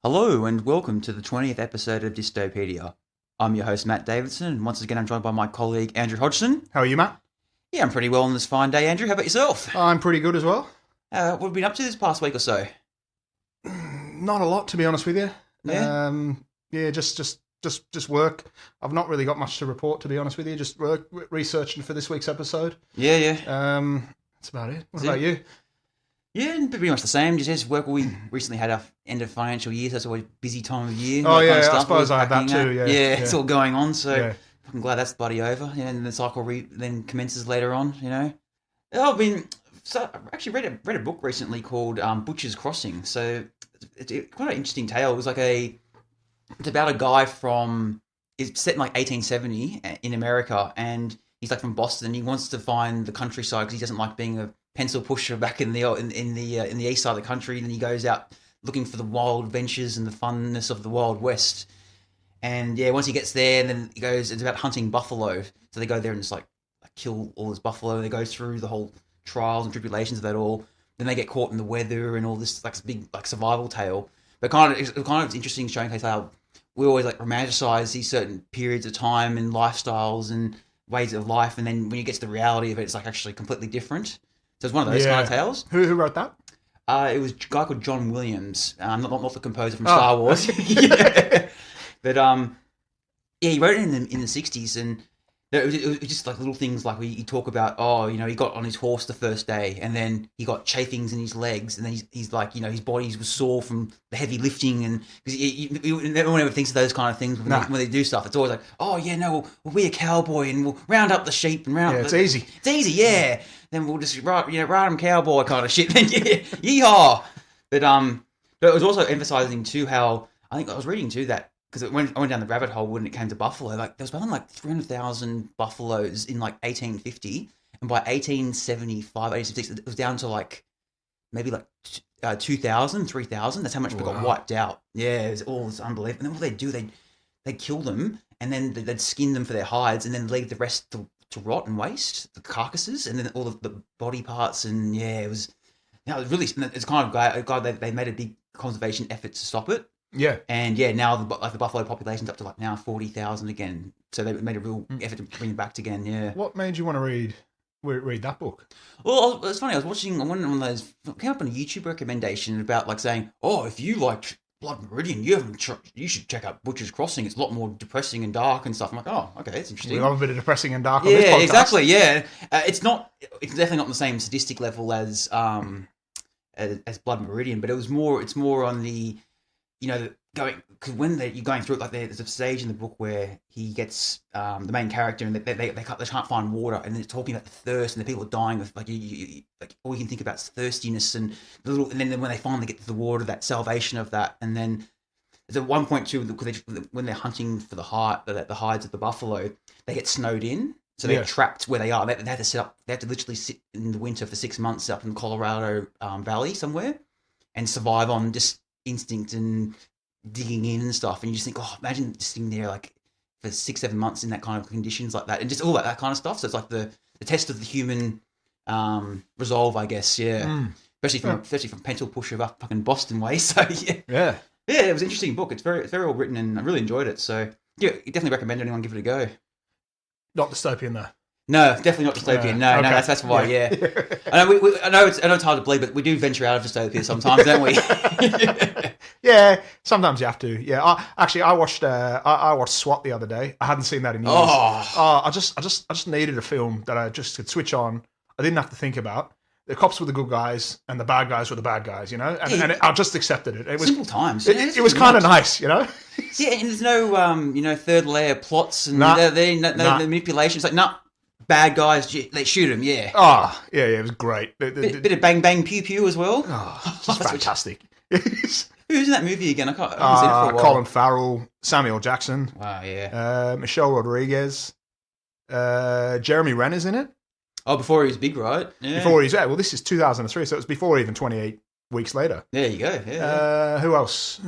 Hello and welcome to the 20th episode of Dystopedia. I'm your host Matt Davidson, and once again I'm joined by my colleague Andrew Hodgson. How are you, Matt? Yeah, I'm pretty well on this fine day, Andrew. How about yourself? I'm pretty good as well. What have you been up to this past week or so? Not a lot, to be honest with you. Yeah? Just work. I've not really got much to report, to be honest with you. Just work, researching for this week's episode. Yeah. That's about it. What about you? Yeah, pretty much the same. Just work. We recently had our end of financial year, so it's always a busy time of year. Oh, yeah, kind of stuff. I suppose I had that too, yeah. It's all going on, so Yeah. I'm glad that's bloody over. Yeah, and the cycle then commences later on, you know. I actually read a book recently called Butcher's Crossing. So it's quite an interesting tale. It was it's about a guy it's set in like 1870 in America, and he's like from Boston. He wants to find the countryside because he doesn't like being a pencil pusher back in the east side of the country. And then he goes out looking for the wild adventures and the funness of the Wild West. And yeah, once he gets there, and then it's about hunting buffalo. So they go there and just like kill all this buffalo. They go through the whole trials and tribulations of that all. Then they get caught in the weather and all this big survival tale. But it's interesting showing how we always romanticize these certain periods of time and lifestyles and ways of life, and then when you get to the reality of it, it's actually completely different. So it's one of those kind of tales. Who wrote that? It was a guy called John Williams, not the composer from Star Wars. Yeah. But he wrote it in the 60s, and it was just little things like you talk about. He got on his horse the first day, and then he got chafings in his legs, and then he's his body was sore from the heavy lifting, and because no one ever thinks of those kind of things when they do stuff. It's always we'll be a cowboy and we'll round up the sheep and round. Yeah, it's easy. It's easy, yeah. Then we'll just ride them cowboy kind of shit. Then yeehaw. But it was also emphasizing too how I think I was reading too that. Because I went down the rabbit hole when it came to buffalo. There was something like 300,000 buffaloes in 1850, and by 1875, 1876, it was down to maybe 2,000, 3,000. That's how much got wiped out. Yeah, it was unbelievable. And then what they do, they'd kill them, and then they'd skin them for their hides, and then leave the rest to rot and waste, the carcasses, and then all the body parts. And yeah, it was really. It's kind of glad they made a big conservation effort to stop it. Yeah. And yeah, now the buffalo population's up to now 40,000 again. So they made a real effort to bring it back again. Yeah. What made you want to read that book? Well, it's funny. I was watching one of those. It came up on a YouTube recommendation about saying, if you liked Blood Meridian, you should check out Butcher's Crossing. It's a lot more depressing and dark and stuff. I'm like, oh, okay, that's interesting. We love a bit of depressing and dark on this podcast. Yeah, exactly. Yeah, it's definitely not on the same sadistic level as Blood Meridian, but it's more on the. Because when you're going through it, there's a stage in the book where he gets the main character, and they can't find water, and they're talking about the thirst, and the people are dying of all you can think about is thirstiness, and then when they finally get to the water, that salvation of that, and then there's at one point too, when they're hunting for the hides of the buffalo, they get snowed in, so they're trapped where they are. They have to set up. They have to literally sit in the winter for 6 months up in the Colorado Valley somewhere, and survive on just instinct and digging in and stuff, and you just think, imagine just sitting there for 6-7 months in that kind of conditions like that, and just all that kind of stuff. So it's the test of the human resolve, I guess. Yeah, especially from pencil pusher up fucking Boston way. So yeah, it was an interesting book. It's very well written, and I really enjoyed it. So yeah, definitely recommend anyone give it a go. Not dystopian though. No, definitely not dystopian. No, that's why. Yeah. I know it's hard to believe, but we do venture out of dystopia sometimes, don't we? Yeah, sometimes you have to. Yeah, I watched SWAT the other day. I hadn't seen that in years. I just needed a film that I just could switch on. I didn't have to think about. The cops were the good guys, and the bad guys were the bad guys. And I just accepted it. It was simple times. It was kind of nice, Yeah, and there's no third layer plots and no manipulation. It's bad guys, let's shoot them, yeah. It was great. Bit of bang bang pew pew as well. Just fantastic. Who's in that movie again? I was in it for a while. Colin Farrell, Samuel Jackson. Wow, yeah. Michelle Rodriguez. Jeremy Renner's in it. Oh, before he was big, right? Yeah. Well, this is 2003, so it was before even 28 weeks later. There you go. Yeah. Who else?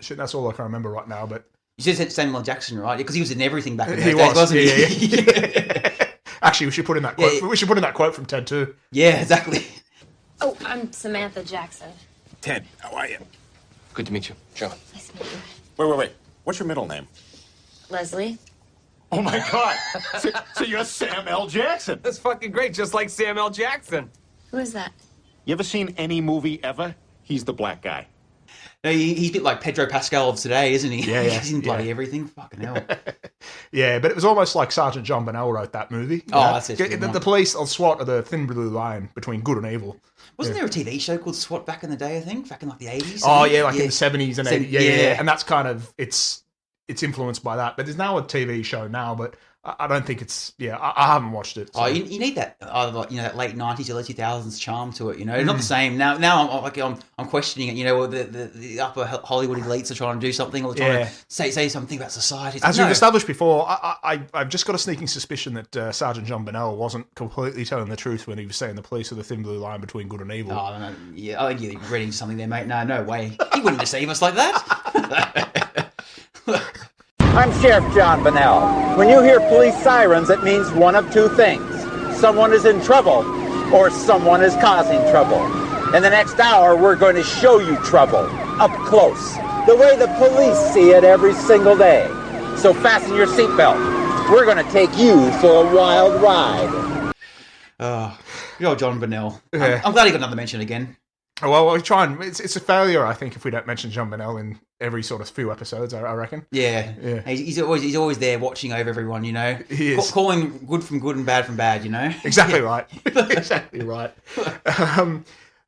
Shit, that's all I can remember right now, but... You said Samuel Jackson, right? Because he was in everything back in those days, wasn't he? Yeah. Actually, we should put in that quote. We should put in that quote from Ted too. Yeah, exactly. Oh, I'm Samantha Jackson. Ted, how are you? Good to meet you. John. Nice to meet you. Wait. What's your middle name? Leslie? Oh my God! so you're Sam L. Jackson? That's fucking great, just like Sam L. Jackson. Who is that? You ever seen any movie ever? He's the black guy. No, he's a bit like Pedro Pascal of today, isn't he? Yeah. He's in bloody everything. Fucking hell. Yeah, but it was almost like Sergeant John Bonnell wrote that movie. That's it. The police on SWAT are the thin blue line between good and evil. Wasn't there a TV show called SWAT back in the day, I think? Back in like the 80s? Oh, yeah, like in the 70s and 80s. Yeah. Yeah. And that's kind of, it's influenced by that. But there's now a TV show now, but I don't think it's, I haven't watched it. So. Oh, you need that, that late 90s, early 2000s charm to it, It's not the same. Now I'm questioning it, the upper Hollywood elites are trying to do something or trying to say something about society. It's As we've established before, I've just got a sneaking suspicion that Sergeant John Bonnell wasn't completely telling the truth when he was saying the police are the thin blue line between good and evil. Oh, no, yeah, I think you're reading something there, mate. No way. He wouldn't deceive us like that. I'm Sheriff John Bonnell. When you hear police sirens, it means one of two things. Someone is in trouble, or someone is causing trouble. In the next hour, we're going to show you trouble, up close, the way the police see it every single day. So fasten your seatbelt. We're going to take you for a wild ride. Good old John Bonnell. Yeah. I'm glad he got another mention again. Well, we try and it's a failure, I think, if we don't mention John Bonnell in every sort of few episodes. I reckon. Yeah. He's always there watching over everyone. He is calling good from good and bad from bad. Exactly right. Exactly right.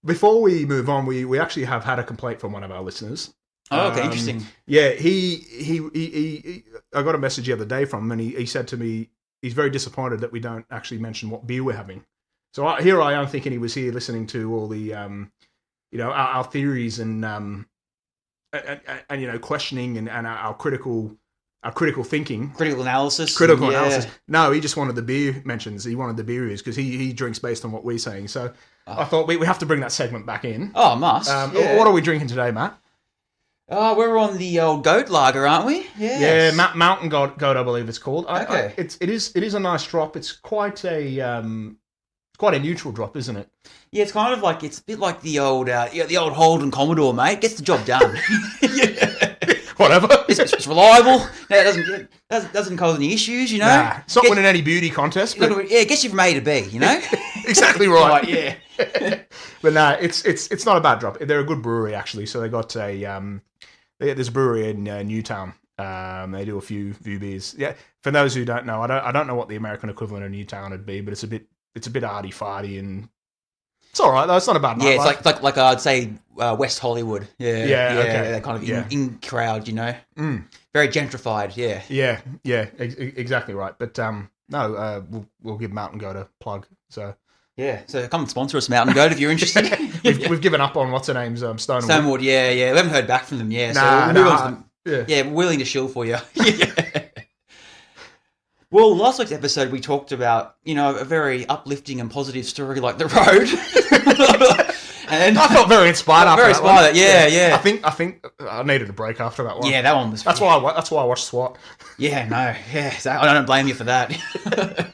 Before we move on, we actually have had a complaint from one of our listeners. Oh, okay, interesting. Yeah, he I got a message the other day from him, and he said to me he's very disappointed that we don't actually mention what beer we're having. So here I am thinking he was here listening to all the our theories and questioning and our critical thinking, critical analysis. No, he just wanted the beer mentions. He wanted the beer reviews because he drinks based on what we're saying. So I thought we have to bring that segment back in. Oh, must. What are we drinking today, Matt? Oh, we're on the old goat lager, aren't we? Yes. Yeah, Mountain Goat, I believe it's called. Okay. It is a nice drop. It's quite a neutral drop, isn't it? Yeah, it's kind of like it's a bit like the old Holden Commodore, mate. Gets the job done. Whatever. It's reliable. No, it doesn't cause any issues, Nah, it's not winning any beauty contest. But... it gets you from A to B, Exactly right. Yeah. But no, it's not a bad drop. They're a good brewery actually. So they got there's a brewery in Newtown. They do a few beers. Yeah. For those who don't know, I don't know what the American equivalent of Newtown would be, but it's a bit arty farty and it's all right though. It's not a bad night. Yeah, it's like I'd say West Hollywood. Yeah. Okay. That kind of in crowd, very gentrified. Yeah. Exactly right. But we'll give Mountain Goat a plug. So. Yeah, so come and sponsor us, Mountain Goat, if you're interested. We've given up on what's her name's Stonewood. Yeah. We haven't heard back from them. Yeah, we're willing to shill for you. Well, last week's episode we talked about a very uplifting and positive story like The Road, and I felt very inspired after that one. Yeah. I think I needed a break after that one. Yeah, that one was. That's why I watched SWAT. Yeah, no, yeah, I don't blame you for that.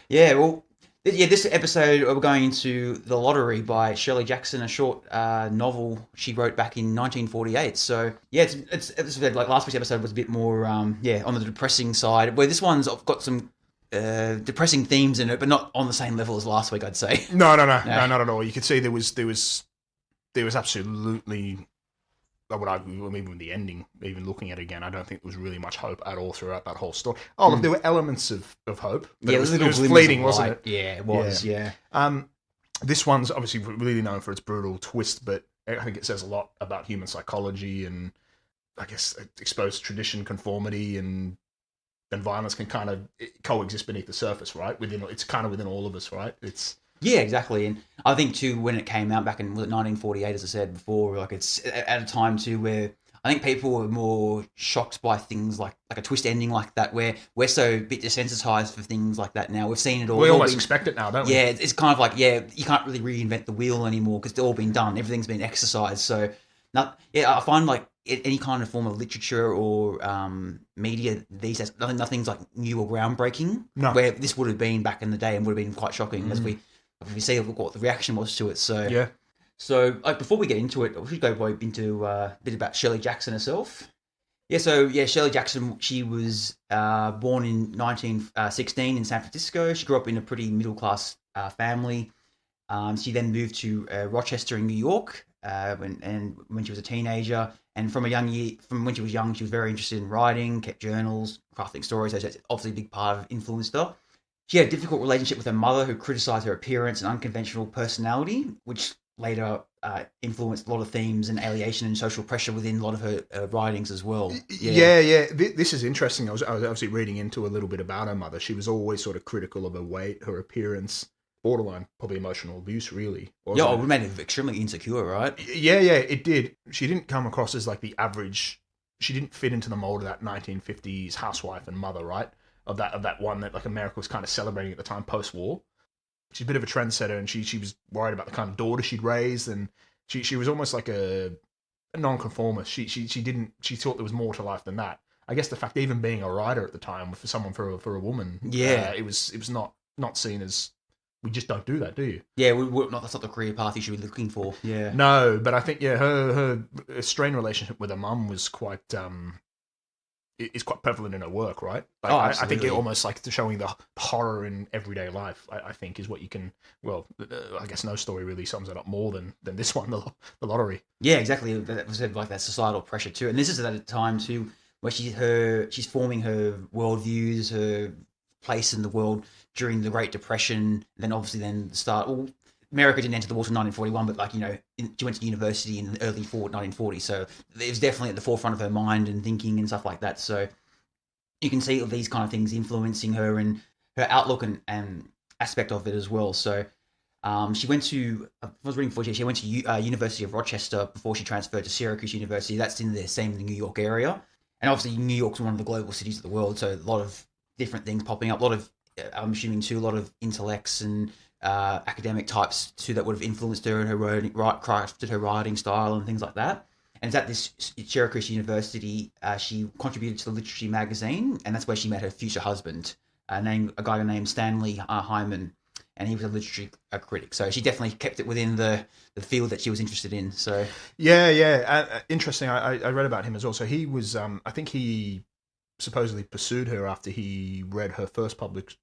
Yeah, well. Yeah, this episode we're going into The Lottery by Shirley Jackson, a short novel she wrote back in 1948. So yeah, it's like last week's episode was a bit more on the depressing side, where this one's got some depressing themes in it, but not on the same level as last week, I'd say. No, not at all. You could see there was absolutely. I would argue, even with the ending, even looking at it again, I don't think there was really much hope at all throughout that whole story. Oh, look, there were elements of hope. But it was fleeting, wasn't it? Yeah, it was, yeah. This one's obviously really known for its brutal twist, but I think it says a lot about human psychology and, I guess, exposed tradition, conformity, and violence can kind of coexist beneath the surface, right? It's kind of within all of us, right? Yeah, exactly. And I think, too, when it came out back in 1948, as I said before, like it's at a time, too, where I think people were more shocked by things like a twist ending like that, where we're so a bit desensitized for things like that now. We've seen it all. We almost expect it now, don't we? Yeah, it's kind of like, you can't really reinvent the wheel anymore because it's all been done. Everything's been exercised. So, I find like any kind of form of literature or media these days, nothing's like new or groundbreaking. No. Where this would have been back in the day and would have been quite shocking as we see what the reaction was to it. So yeah. So, before we get into it, we should go into a bit about Shirley Jackson herself. Shirley Jackson, she was born in 1916 in San Francisco. She grew up in a pretty middle-class family. She then moved to Rochester in New York when she was a teenager. And from when she was young, she was very interested in writing, kept journals, crafting stories. So that's obviously a big part of influenced her. She had a difficult relationship with her mother, who criticized her appearance and unconventional personality, which later influenced a lot of themes and alienation and social pressure within a lot of her writings as well. Yeah. This is interesting. I was obviously reading into a little bit about her mother. She was always sort of critical of her weight, her appearance, borderline probably emotional abuse, really. Yeah, it made her extremely insecure, right? Yeah, it did. She didn't come across as like the average. She didn't fit into the mold of that 1950s housewife and mother, right? Of that one that like America was kind of celebrating at the time post-war. She's a bit of a trendsetter, and she was worried about the kind of daughter she'd raised, and she was almost like a non-conformist. She thought there was more to life than that. I guess the fact even being a writer at the time for a woman, it was not seen as, we just don't do that, do you? Yeah, that's not the career path you should be looking for. Yeah, no, but I think her strained relationship with her mum was quite is quite prevalent in her work, right? Like, I think it almost like showing the horror in everyday life, I think is what you can, I guess no story really sums it up more than this one, the lottery. Yeah, exactly. That was like that societal pressure too. And this is at a time too where she's forming her worldviews, her place in the world during the Great Depression. Then obviously the start, America didn't enter the war until 1941, but she went to university in the early 1940s, so it was definitely at the forefront of her mind and thinking and stuff like that. So you can see all these kind of things influencing her and her outlook and aspect of it as well. So she went to, I was reading before, she went to University of Rochester before she transferred to Syracuse University. That's in the same New York area. And obviously New York's one of the global cities of the world, so a lot of different things popping up, a lot of, I'm assuming too, a lot of intellects and academic types too that would have influenced her and her writing, crafted her writing style and things like that. And at this Syracuse University, she contributed to the Literature magazine, and that's where she met her future husband, a guy named Stanley Hyman, and he was a literature critic. So she definitely kept it within the field that she was interested in. So interesting. I read about him as well. So he was, I think he supposedly pursued her after he read her first published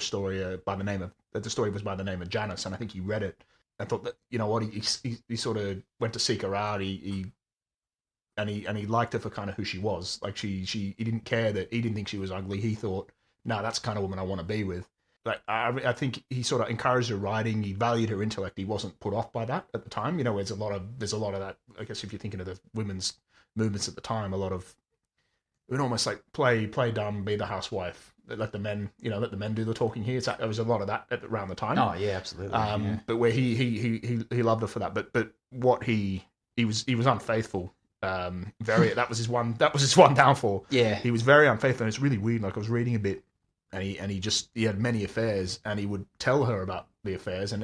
story by the name of, the story was by the name of Janice, and I think he read it and thought that, you know what, he sort of went to seek her out. He liked her for kind of who she was. Like he didn't care that, he didn't think she was ugly. He thought, no, that's the kind of woman I want to be with. Like I think he sort of encouraged her writing. He valued her intellect. He wasn't put off by that at the time. You know, there's a lot of that. I guess if you're thinking of the women's movements at the time, a lot of it would almost like play dumb, be the housewife. Let the men do the talking here. There was a lot of that around the time. Oh yeah, absolutely. But where he loved her for that. But what he was unfaithful. That was his one downfall. Yeah, he was very unfaithful, and it's really weird. Like I was reading a bit, and he had many affairs, and he would tell her about the affairs and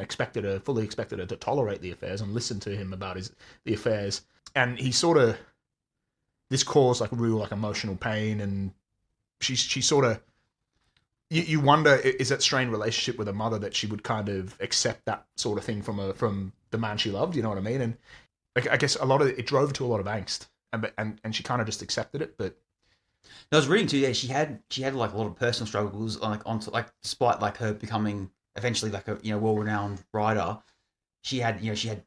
fully expected her to tolerate the affairs and listen to him about the affairs. And he sort of, this caused like real like emotional pain, and she sort of, you wonder, is that strained relationship with her mother that she would kind of accept that sort of thing from the man she loved, you know what I mean? And I guess a lot of it drove her to a lot of angst, and she kind of just accepted it. But I was reading too. Yeah, she had like a lot of personal struggles, despite like her becoming eventually like a well-renowned writer. She had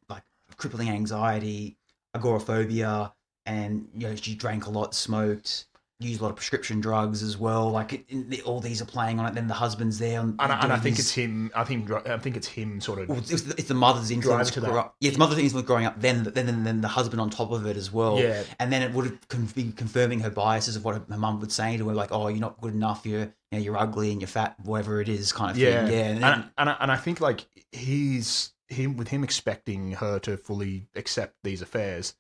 like crippling anxiety, agoraphobia, and she drank a lot, smoked, used a lot of prescription drugs as well. Like all these are playing on it. Then the husband's there, and I think it's him. I think it's him sort of. Well, it's the mother's influence. Yeah, it's mother's influence growing up. Then the husband on top of it as well. Yeah, and then it would have been confirming her biases of what her mum would say to her, like, "Oh, you're not good enough. You're ugly and you're fat, whatever it is," kind of thing. Yeah, and I think like him expecting her to fully accept these affairs.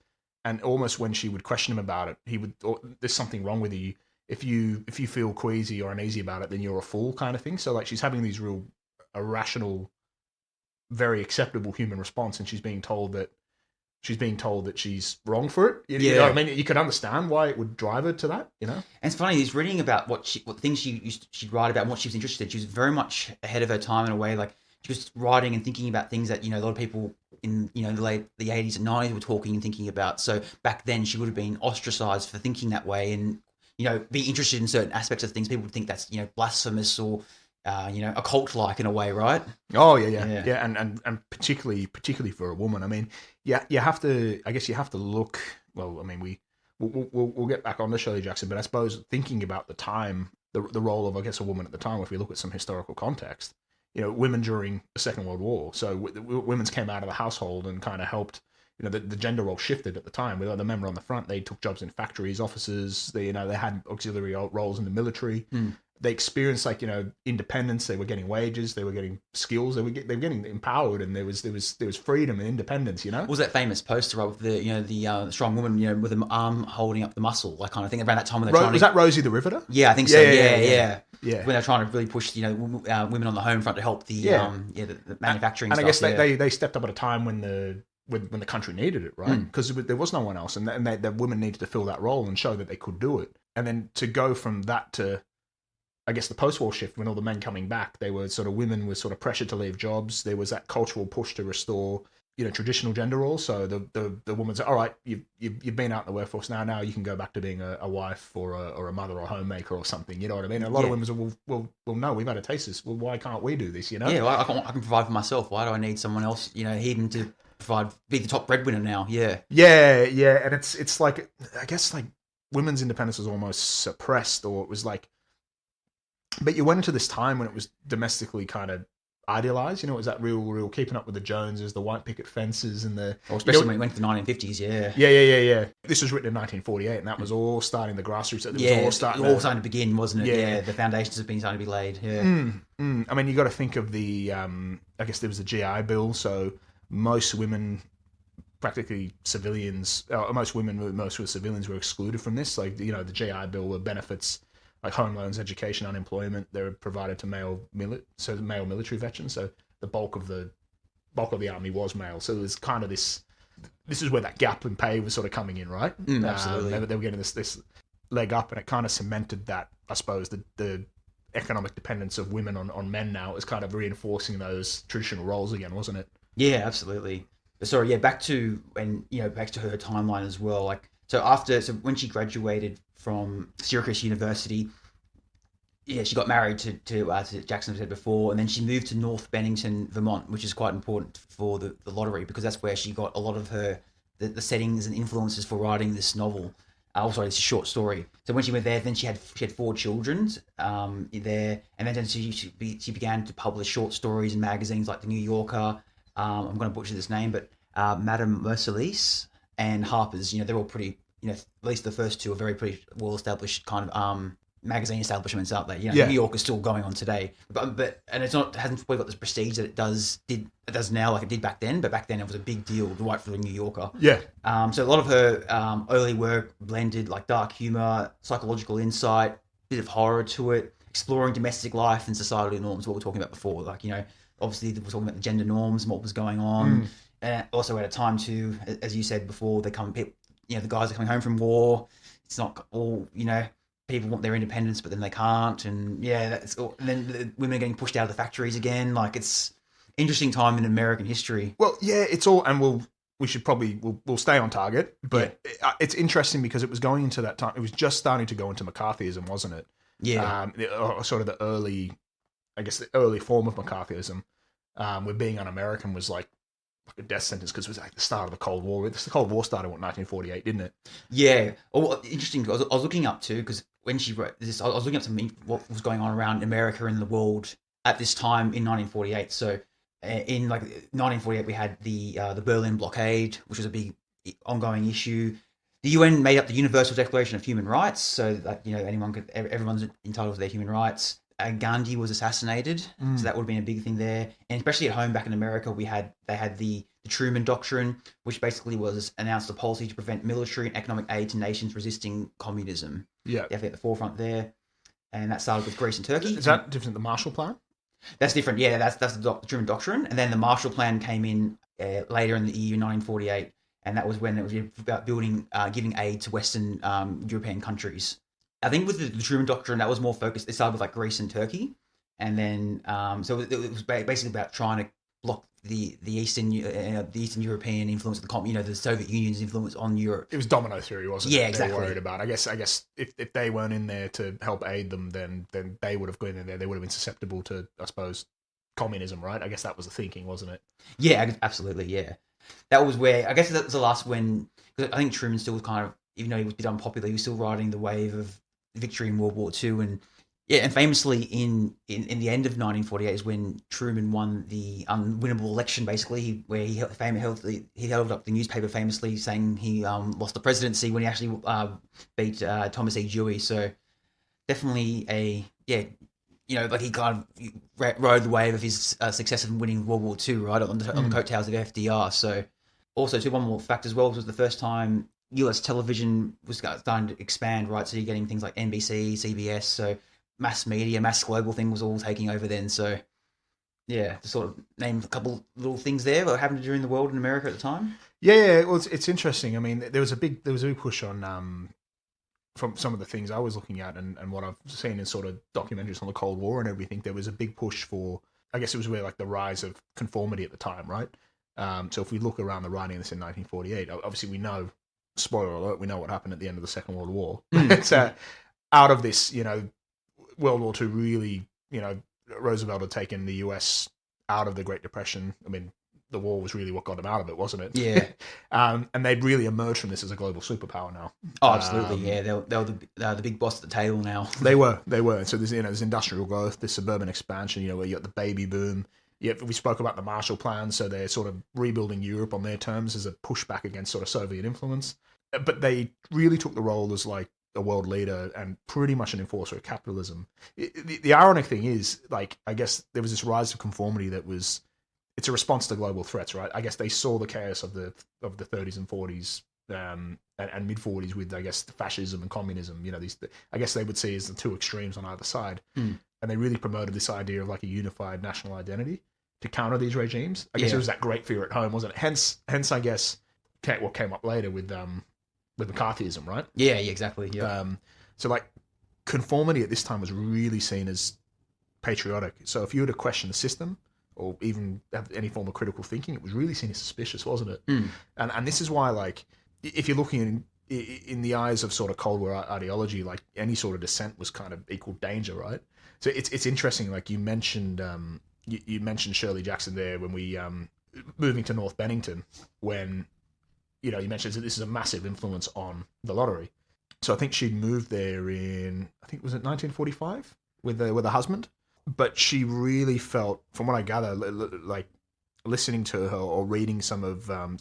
And almost when she would question him about it, he would, there's something wrong with you. If you feel queasy or uneasy about it, then you're a fool, kind of thing. So like she's having these real irrational, very acceptable human response, and she's being told that she's wrong for it. You know what I mean? You could understand why it would drive her to that, you know? And it's funny, he's reading about what things she'd write about and what she was interested in. She was very much ahead of her time in a way. Like she was writing and thinking about things that, a lot of people in the 80s and 90s were talking and thinking about. So back then she would have been ostracized for thinking that way, and be interested in certain aspects of things. People would think that's blasphemous or occult-like in a way, right? Oh yeah, and particularly for a woman. I mean, you have to. I guess you have to look. Well, I mean, we'll get back on to Shirley Jackson, but I suppose thinking about the time, the role of, I guess, a woman at the time, if we look at some historical context, women during the Second World War. So women's came out of the household and kind of helped. The gender role shifted at the time. With the men were on the front, they took jobs in factories, offices. They had auxiliary roles in the military. They experienced independence. They were getting wages. They were getting skills. They were getting empowered, and there was freedom and independence. What was that famous poster with the strong woman with an arm holding up the muscle, that kind of thing, around that time when they're was that Rosie the Riveter? Yeah, I think so. Yeah. When they're trying to really push women on the home front to help the manufacturing. And stuff, I guess they stepped up at a time when the country needed it, right? Because there was no one else, and the women needed to fill that role and show that they could do it. And then to go from that to, I guess, the post-war shift, when all the men coming back, they were sort of, women were sort of pressured to leave jobs. There was that cultural push to restore, traditional gender roles. So the woman said, all right, you've been out in the workforce now you can go back to being a wife or a mother or a homemaker or something. You know what I mean? A lot of women say, well, no, we've had to taste this. Well, why can't we do this? Yeah, well, I can provide for myself. Why do I need someone else, hidden to be the top breadwinner now? Yeah, and it's like, I guess, like, women's independence was almost suppressed, or it was like, but you went into this time when it was domestically kind of idealized. It was that real keeping up with the Joneses, the white picket fences, and especially when it went to the 1950s. Yeah. This was written in 1948, and that was all starting the grassroots. It was all starting to begin, wasn't it? Yeah, the foundations have been starting to be laid. Yeah. I mean, you got to think of the. I guess there was the GI Bill, so most women, practically civilians, most civilians were excluded from this. Like, the GI Bill were benefits like home loans, education, unemployment. They were provided to male military veterans. So the bulk of the army was male. So there's kind of this is where that gap in pay was sort of coming in, right? Absolutely. They were getting this leg up, and it kind of cemented that, I suppose, the economic dependence of women on men now is kind of reinforcing those traditional roles again, wasn't it? Yeah, absolutely. Sorry, back to her timeline as well. Like, so when she graduated from Syracuse University, she got married to Jackson, as I said before, and then she moved to North Bennington, Vermont, which is quite important for the lottery, because that's where she got a lot of the settings and influences for writing this novel. It's a short story. So when she went there, then she had 4 children there, and then she began to publish short stories in magazines like the New Yorker. I'm going to butcher this name, but Madame Merciless and Harper's. They're all pretty. At least the first 2 are very pretty well-established kind of magazine establishments out there. New York is still going on today, but hasn't probably got this prestige that it does now, like it did back then. But back then it was a big deal to write for the New Yorker. Yeah. So a lot of her early work blended like dark humor, psychological insight, bit of horror to it, exploring domestic life and societal norms. What we were talking about before, like obviously we're talking about the gender norms and what was going on, and also at a time too, as you said before, the guys are coming home from war. It's not all, people want their independence, but then they can't. And and then the women are getting pushed out of the factories again. Like, it's interesting time in American history. Well, it's all, and we'll stay on target, but it's interesting because it was going into that time. It was just starting to go into McCarthyism, wasn't it? Yeah. Sort of the early form of McCarthyism, where being un-American was like a death sentence, because it was like the start of the Cold War. The Cold War started in 1948, didn't it? Yeah. Well, interesting. I was looking up too, because when she wrote this, I was looking up what was going on around America and the world at this time in 1948. So in 1948, we had the Berlin blockade, which was a big ongoing issue. The UN made up the Universal Declaration of Human Rights, so that everyone's entitled to their human rights. Gandhi was assassinated, so that would have been a big thing there. And especially at home back in America, they had the Truman Doctrine, which basically was announced a policy to prevent military and economic aid to nations resisting communism. Yeah, definitely at the forefront there. And that started with Greece and Turkey. Is that different than the Marshall Plan? That's different. Yeah, that's the Truman Doctrine. And then the Marshall Plan came in later in the year 1948, and that was when it was about giving aid to Western European countries. I think with the Truman Doctrine, that was more focused. It started with Greece and Turkey, and then so it was basically about trying to block the Eastern European influence, the Soviet Union's influence on Europe. It was domino theory, wasn't it? Yeah, exactly. They were worried about. I guess if they weren't in there to help aid them, then they would have gone in there. They would have been susceptible to, I suppose, communism, right? I guess that was the thinking, wasn't it? Yeah, absolutely. Yeah, that was where I guess that was the last when, because I think Truman still was kind of, even though he was a bit unpopular, he was still riding the wave of victory in World War II, and famously in the end of 1948 is when Truman won the unwinnable election, basically, where he held up the newspaper famously saying he lost the presidency when he actually beat Thomas E. Dewey. So definitely like he kind of rode the wave of his success in winning World War II, right, on the coattails of FDR. So also, one more fact as well, was the first time US television was starting to expand, right? So you're getting things like NBC, CBS, so mass media, mass global thing was all taking over then. So yeah, to sort of name a couple little things there that happened during the world in America at the time. Yeah. Well, it's interesting. I mean, there was a big push on from some of the things I was looking at and what I've seen in sort of documentaries on the Cold War and everything. There was a big push for, I guess it was where like the rise of conformity at the time, right? So if we look around the writing of this in 1948, obviously we know, spoiler alert, we know what happened at the end of the Second World War. It's out of this, World War II really, Roosevelt had taken the US out of the Great Depression. I mean, the war was really what got them out of it, wasn't it? Yeah. And they'd really emerged from this as a global superpower now. Oh, absolutely. Yeah, they were the big boss at the table now. They were. So there's industrial growth, there's suburban expansion. Where you got the baby boom. Yeah, we spoke about the Marshall Plan, so they're sort of rebuilding Europe on their terms as a pushback against sort of Soviet influence. But they really took the role as like a world leader and pretty much an enforcer of capitalism. The ironic thing is, like, I guess there was this rise of conformity it's a response to global threats, right? I guess they saw the chaos of the 30s and 40s and mid 40s with, I guess, fascism and communism. I guess they would see as the two extremes on either side, and they really promoted this idea of like a unified national identity to counter these regimes. I guess it was that great fear at home, wasn't it? Hence, I guess what came up later with McCarthyism, right? Yeah, exactly. Yeah. So like conformity at this time was really seen as patriotic. So if you were to question the system or even have any form of critical thinking, it was really seen as suspicious, wasn't it? And this is why, like, if you're looking in the eyes of sort of Cold War ideology, like any sort of dissent was kind of equal danger, right? So it's interesting. Like you mentioned, you mentioned Shirley Jackson there when we moving to North Bennington, when you mentioned that this is a massive influence on the lottery. So I think she'd moved there in, I think, was it 1945 with her husband? But she really felt, from what I gather, like listening to her or reading some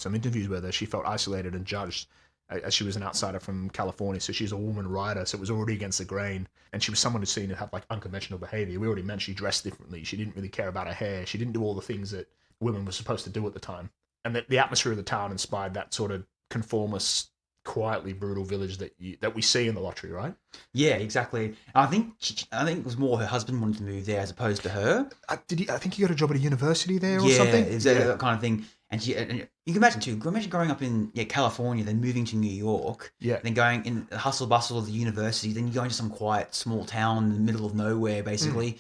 interviews with her, she felt isolated and judged as she was an outsider from California. So she's a woman writer, so it was already against the grain. And she was someone who's seen to have like unconventional behavior. We already mentioned she dressed differently. She didn't really care about her hair. She didn't do all the things that women were supposed to do at the time. And the atmosphere of the town inspired that sort of conformist, quietly brutal village that we see in the lottery, right? Yeah, exactly. I think it was more her husband wanted to move there as opposed to her. I think he got a job at a university there or yeah, something. It's that kind of thing. And you can imagine too. Imagine growing up in California, then moving to New York, then going in the hustle bustle of the university, then you go into some quiet small town in the middle of nowhere, basically.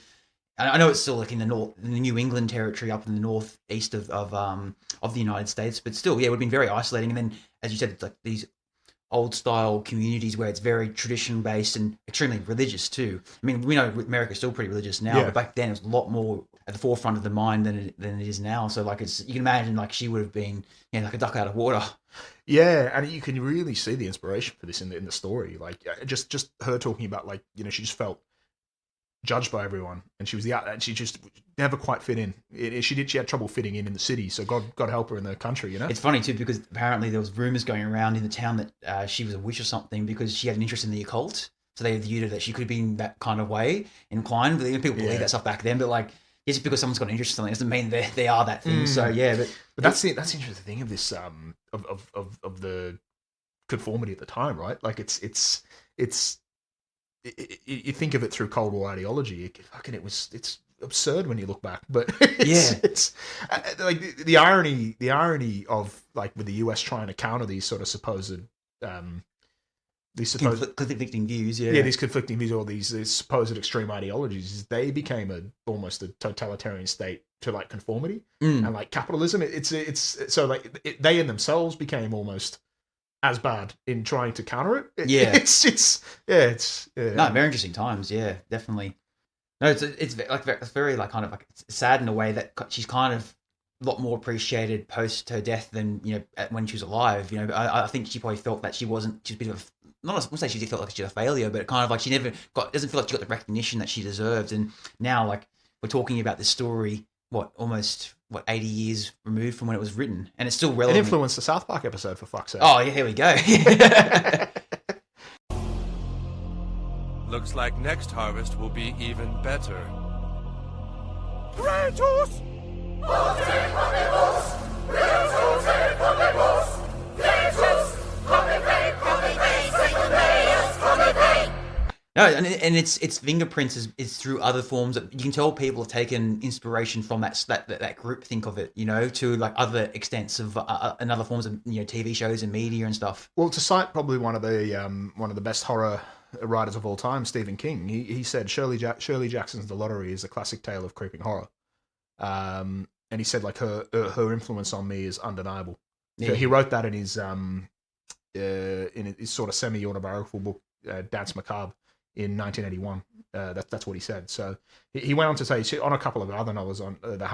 And I know it's still like in the New England territory, up in the northeast of the United States, but still, it would have been very isolating. And then, as you said, it's like these old style communities where it's very tradition based and extremely religious too. I mean, we know America's still pretty religious now, but back then it was a lot more at the forefront of the mind than it is now. So like you can imagine like she would have been like a duck out of water. Yeah, and you can really see the inspiration for this in the story. Like just her talking about like she just felt judged by everyone, and she was and she just never quite fit in. She had trouble fitting in the city, so God help her in the country, It's funny too, because apparently there was rumors going around in the town that she was a witch or something because she had an interest in the occult, so they viewed her that she could have been that kind of way inclined. But people believe that stuff back then, but like just because someone's got an interest in something doesn't mean they are that thing. So but that's the interesting thing of this of the conformity at the time, right? Like it's you think of it through Cold War ideology. It's absurd when you look back, but it's like the irony of like with the US trying to counter these sort of supposed these supposed conflicting views. yeah, these conflicting views or these supposed extreme ideologies, they became almost a totalitarian state to like conformity and like capitalism. It's so like they in themselves became almost as bad in trying to counter it. It's No, very interesting times. Yeah, definitely. No, it's like it's very like kind of like it's sad in a way that she's kind of a lot more appreciated post her death than when she was alive. I think she probably felt that she's a bit of not I wouldn't say she felt like she's a failure, but kind of like she never doesn't feel like she got the recognition that she deserved. And now like we're talking about this story, almost 80 years removed from when it was written, and it's still relevant. It influenced the South Park episode, for fuck's sake. Oh yeah, here we go. Looks like next harvest will be even better. Kratos! No, and its fingerprints is through other forms that you can tell people have taken inspiration from that group think of it, to like other extents of and other forms of TV shows and media and stuff. Well, to cite probably one of the best horror writers of all time, Stephen King, he said Shirley Jackson's The Lottery is a classic tale of creeping horror, and he said like her influence on me is undeniable. Yeah. So he wrote that in his sort of semi-autobiographical book Dance Macabre in 1981. That's what he said. So he went on to say on a couple of other novels, on The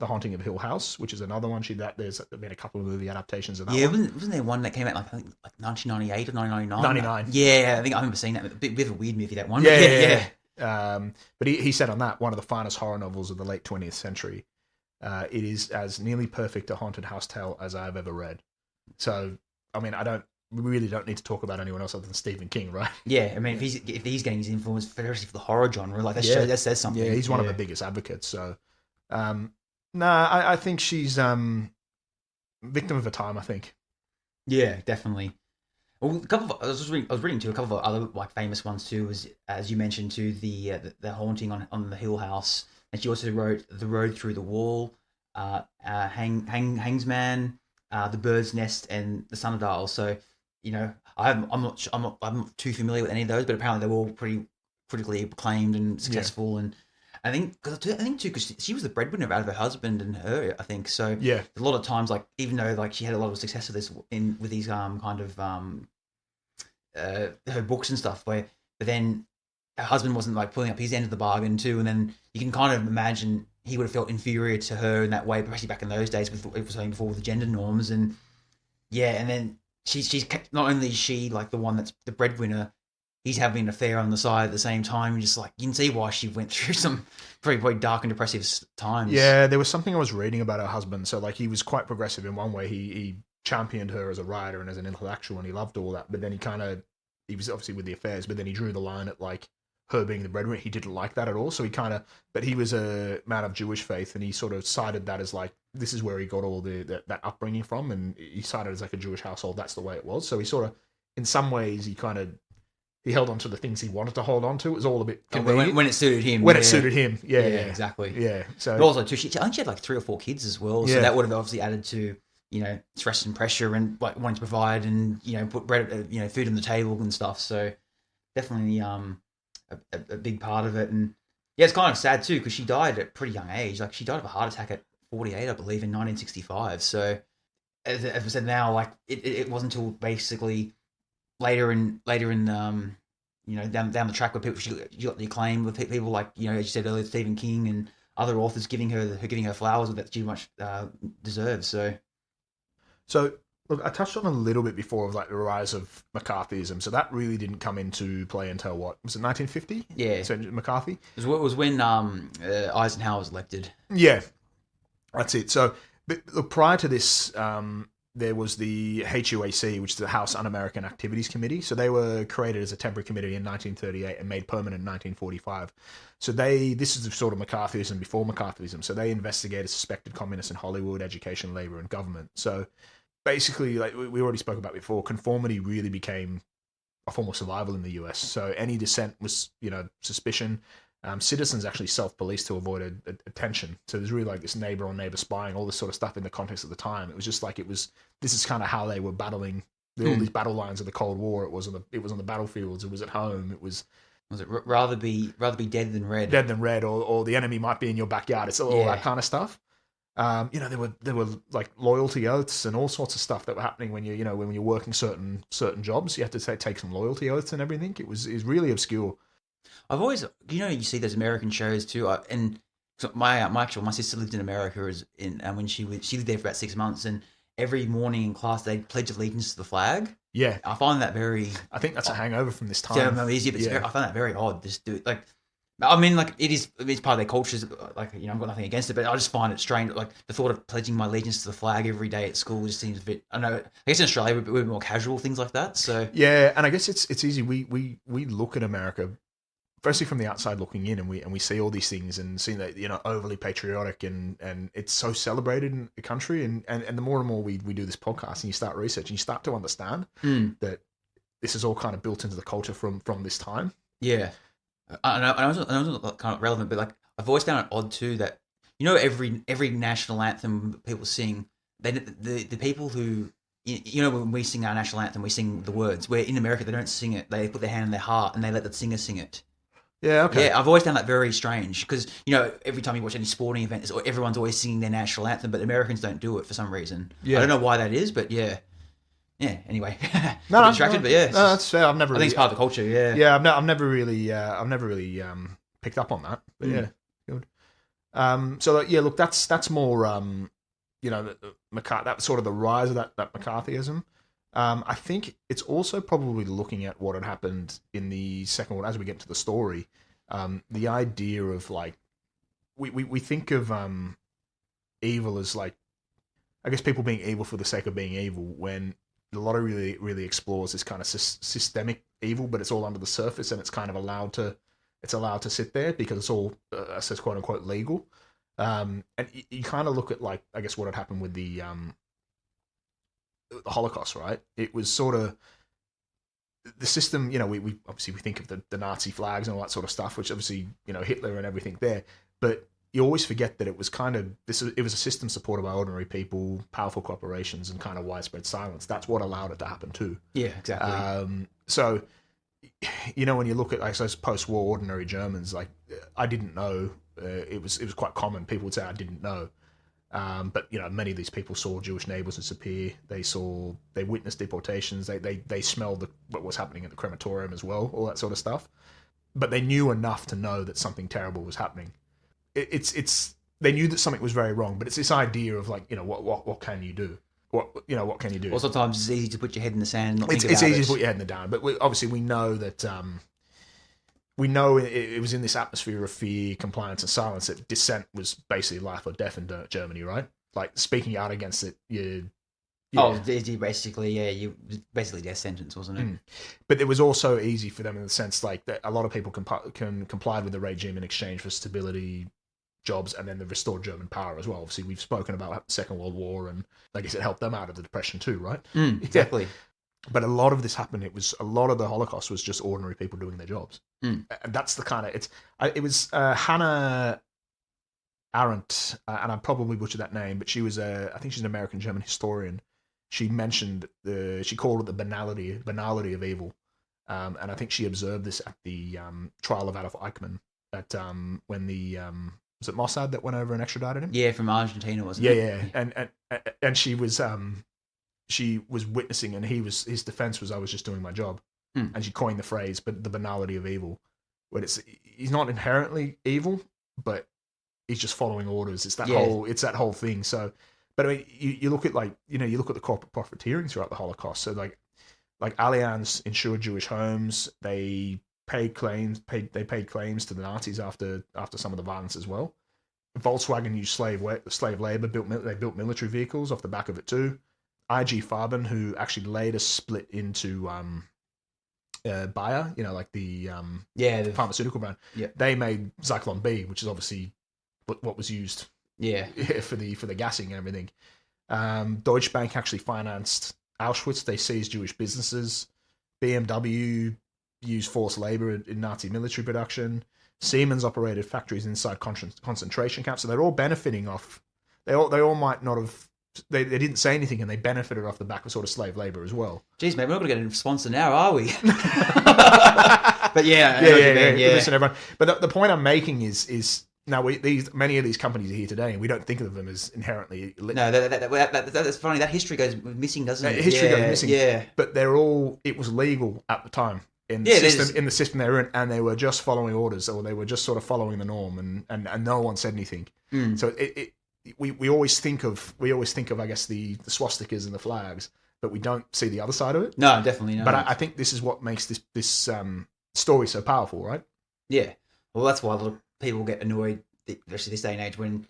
Haunting of Hill House, which is another one. There's been a couple of movie adaptations of that. Yeah, wasn't there one that came out like 1998 or 1999? 99. Yeah, I think I remember seeing that. A bit of a weird movie, that one. Yeah. But he said on that, one of the finest horror novels of the late 20th century. It is as nearly perfect a haunted house tale as I've ever read. So, I mean, we really don't need to talk about anyone else other than Stephen King, right? Yeah, I mean, if he's getting his influence for the horror genre, like that says something. Yeah, he's one of the biggest advocates. So, I think she's victim of her time. I think. Yeah, definitely. Well, I was reading too. A couple of other like famous ones too. Was as you mentioned too, the haunting on the Hill House, and she also wrote The Road Through the Wall, Hangsman, The Bird's Nest, and The Sundial. So. I'm not too familiar with any of those, but apparently they're all pretty critically acclaimed and successful. Yeah. And I think too, because she was the breadwinner out of her husband and her, I think. So yeah, a lot of times, like even though like she had a lot of success with these kind of her books and stuff, but then her husband wasn't like pulling up his end of the bargain too, and then you can kind of imagine he would have felt inferior to her in that way, especially back in those days with what we were saying before with the gender norms and then. She's not only is she like the one that's the breadwinner, he's having an affair on the side at the same time. Just like you can see why she went through some very dark and depressive times. Yeah, there was something I was reading about her husband. So like he was quite progressive in one way. He championed her as a writer and as an intellectual, and he loved all that. But then he was obviously with the affairs. But then he drew the line at like her being the breadwinner. He didn't like that at all. So but he was a man of Jewish faith, and he sort of cited that as like, this is where he got all that upbringing from, and he cited it as like a Jewish household. That's the way it was. So he sort of, in some ways, he held on to the things he wanted to hold on to. It was all a bit convenient. When it suited him. It suited him. Yeah, exactly. Yeah. So but also too, I think she had like 3 or 4 kids as well. So that would have obviously added to stress and pressure and like wanting to provide and put bread food on the table and stuff. So definitely a big part of it. And yeah, it's kind of sad too because she died at a pretty young age. Like she died of a heart attack at 48, I believe, in 1965. So, as I said, now like it wasn't until basically later in down the track where she got the acclaim with people like as you said earlier, Stephen King and other authors giving her flowers that she much deserves. So look, I touched on a little bit before of like the rise of McCarthyism. So that really didn't come into play until what was it, 1950? Yeah, so McCarthy. It was when Eisenhower was elected. Yeah. That's it. So, but look, prior to this, there was the HUAC, which is the House Un-American Activities Committee. So they were created as a temporary committee in 1938 and made permanent in 1945. So this is the sort of McCarthyism before McCarthyism. So they investigated suspected communists in Hollywood, education, labor, and government. So basically, like we already spoke about before, conformity really became a form of survival in the US. So any dissent was, suspicion. Citizens actually self-policed to avoid attention. So there's really like this neighbor on neighbor spying, all this sort of stuff in the context of the time. It was just like this is kind of how they were battling All these battle lines of the Cold War. It was on the battlefields. It was at home. It was rather be dead than red? Dead than red, or the enemy might be in your backyard. It's all that kind of stuff. There were like loyalty oaths and all sorts of stuff that were happening when when you're working certain jobs. You have to take some loyalty oaths and everything. It was really obscure. I've always, you see those American shows too, and so my sister lived in America, and when she lived there for about 6 months, and every morning in class they pledge allegiance to the flag. Yeah, I find that very. I think that's a hangover from this time. Yeah, no, easy, but I find that very odd. Just do it like. I mean, like it's part of their cultures. Like I've got nothing against it, but I just find it strange. Like the thought of pledging my allegiance to the flag every day at school just seems a bit. I know. I guess in Australia we're more casual things like that. So yeah, and I guess it's easy. We look at America, firstly from the outside looking in, and we see all these things and see that overly patriotic and it's so celebrated in the country. And the more and more we do this podcast and you start researching, you start to understand that this is all kind of built into the culture from this time. Yeah. I know it's kind of relevant, but like I've always found it odd too that every national anthem people sing, the people who when we sing our national anthem, we sing the words. Where in America they don't sing it; they put their hand on their heart and they let the singer sing it. Yeah, okay. Yeah, I've always found that very strange because every time you watch any sporting event, everyone's always singing their national anthem, but Americans don't do it for some reason. Yeah, I don't know why that is, but yeah. Yeah. Anyway, distracted, but yeah, that's fair. I think it's part of the culture. Yeah. Yeah. I've never really picked up on that. But yeah, good. Look, that's more that's sort of the rise of that McCarthyism. I think it's also probably looking at what had happened in the Second World as we get to the story. The idea of like we think of evil as like I guess people being evil for the sake of being evil when a lot of really explores this kind of systemic evil, but it's all under the surface and it's kind of allowed to sit there because it's all says quote unquote legal. And you kind of look at like I guess what had happened with the Holocaust, right? It was sort of the system. We obviously we think of the Nazi flags and all that sort of stuff, which obviously Hitler and everything there, but you always forget that it was kind of it was a system supported by ordinary people, powerful corporations, and kind of widespread silence. That's what allowed it to happen too. Yeah, exactly. So, when you look at, I suppose, post-war ordinary Germans, like I didn't know. It was quite common. People would say I didn't know, but many of these people saw Jewish neighbors disappear. They witnessed deportations. They smelled what was happening at the crematorium as well, all that sort of stuff. But they knew enough to know that something terrible was happening. It's they knew that something was very wrong, but it's this idea of like what can you do? What can you do? Well, sometimes it's easy to put your head in the sand. And not it's easy to put your head in the down, but we know that it was in this atmosphere of fear, compliance, and silence that dissent was basically life or death in Germany, right? Like speaking out against it, you basically death sentence, wasn't it? But it was also easy for them in the sense like that a lot of people complied with the regime in exchange for stability, jobs, and then the restored German power as well. Obviously, we've spoken about the Second World War, and I guess it helped them out of the Depression too, right? Exactly. But a lot of this happened. It was a lot of the Holocaust was just ordinary people doing their jobs, and that's the kind of it was Hannah Arendt, and I probably butchered that name, but she was I think she's an American German historian. She mentioned she called it the banality of evil, and I think she observed this at the trial of Adolf Eichmann at when the was it Mossad that went over and extradited him? Yeah, from Argentina, wasn't it? Yeah, and she was witnessing, and his defense was I was just doing my job, and she coined the phrase, but the banality of evil, where he's not inherently evil, but he's just following orders. It's that whole thing. So. But I mean, you look at you look at the corporate profiteering throughout the Holocaust. So like Allianz insured Jewish homes. They paid claims to the Nazis after some of the violence as well. Volkswagen used slave labor. They built military vehicles off the back of it too. IG Farben, who actually later split into Bayer, the pharmaceutical brand. Yeah. They made Zyklon B, which is obviously what was used. Yeah, for the gassing and everything. Deutsche Bank actually financed Auschwitz. They seized Jewish businesses. BMW used forced labor in Nazi military production. Siemens operated factories inside concentration camps. So they're all benefiting off. They all might not have they didn't say anything, and they benefited off the back of sort of slave labor as well. Geez, mate, we're not going to get a sponsor now, are we? But yeah. Listen, everyone. But the point I'm making is now many of these companies are here today, and we don't think of them as inherently. No, that's funny. That history goes missing, doesn't it? History goes missing. Yeah, but it was legal at the time in the system they were in, and they were just following orders, or they were just sort of following the norm, and no one said anything. So we always think of I guess the swastikas and the flags, but we don't see the other side of it. No, definitely not. But I think this is what makes this story so powerful, right? Yeah. Well, that's why a lot of people get annoyed, especially this day and age, when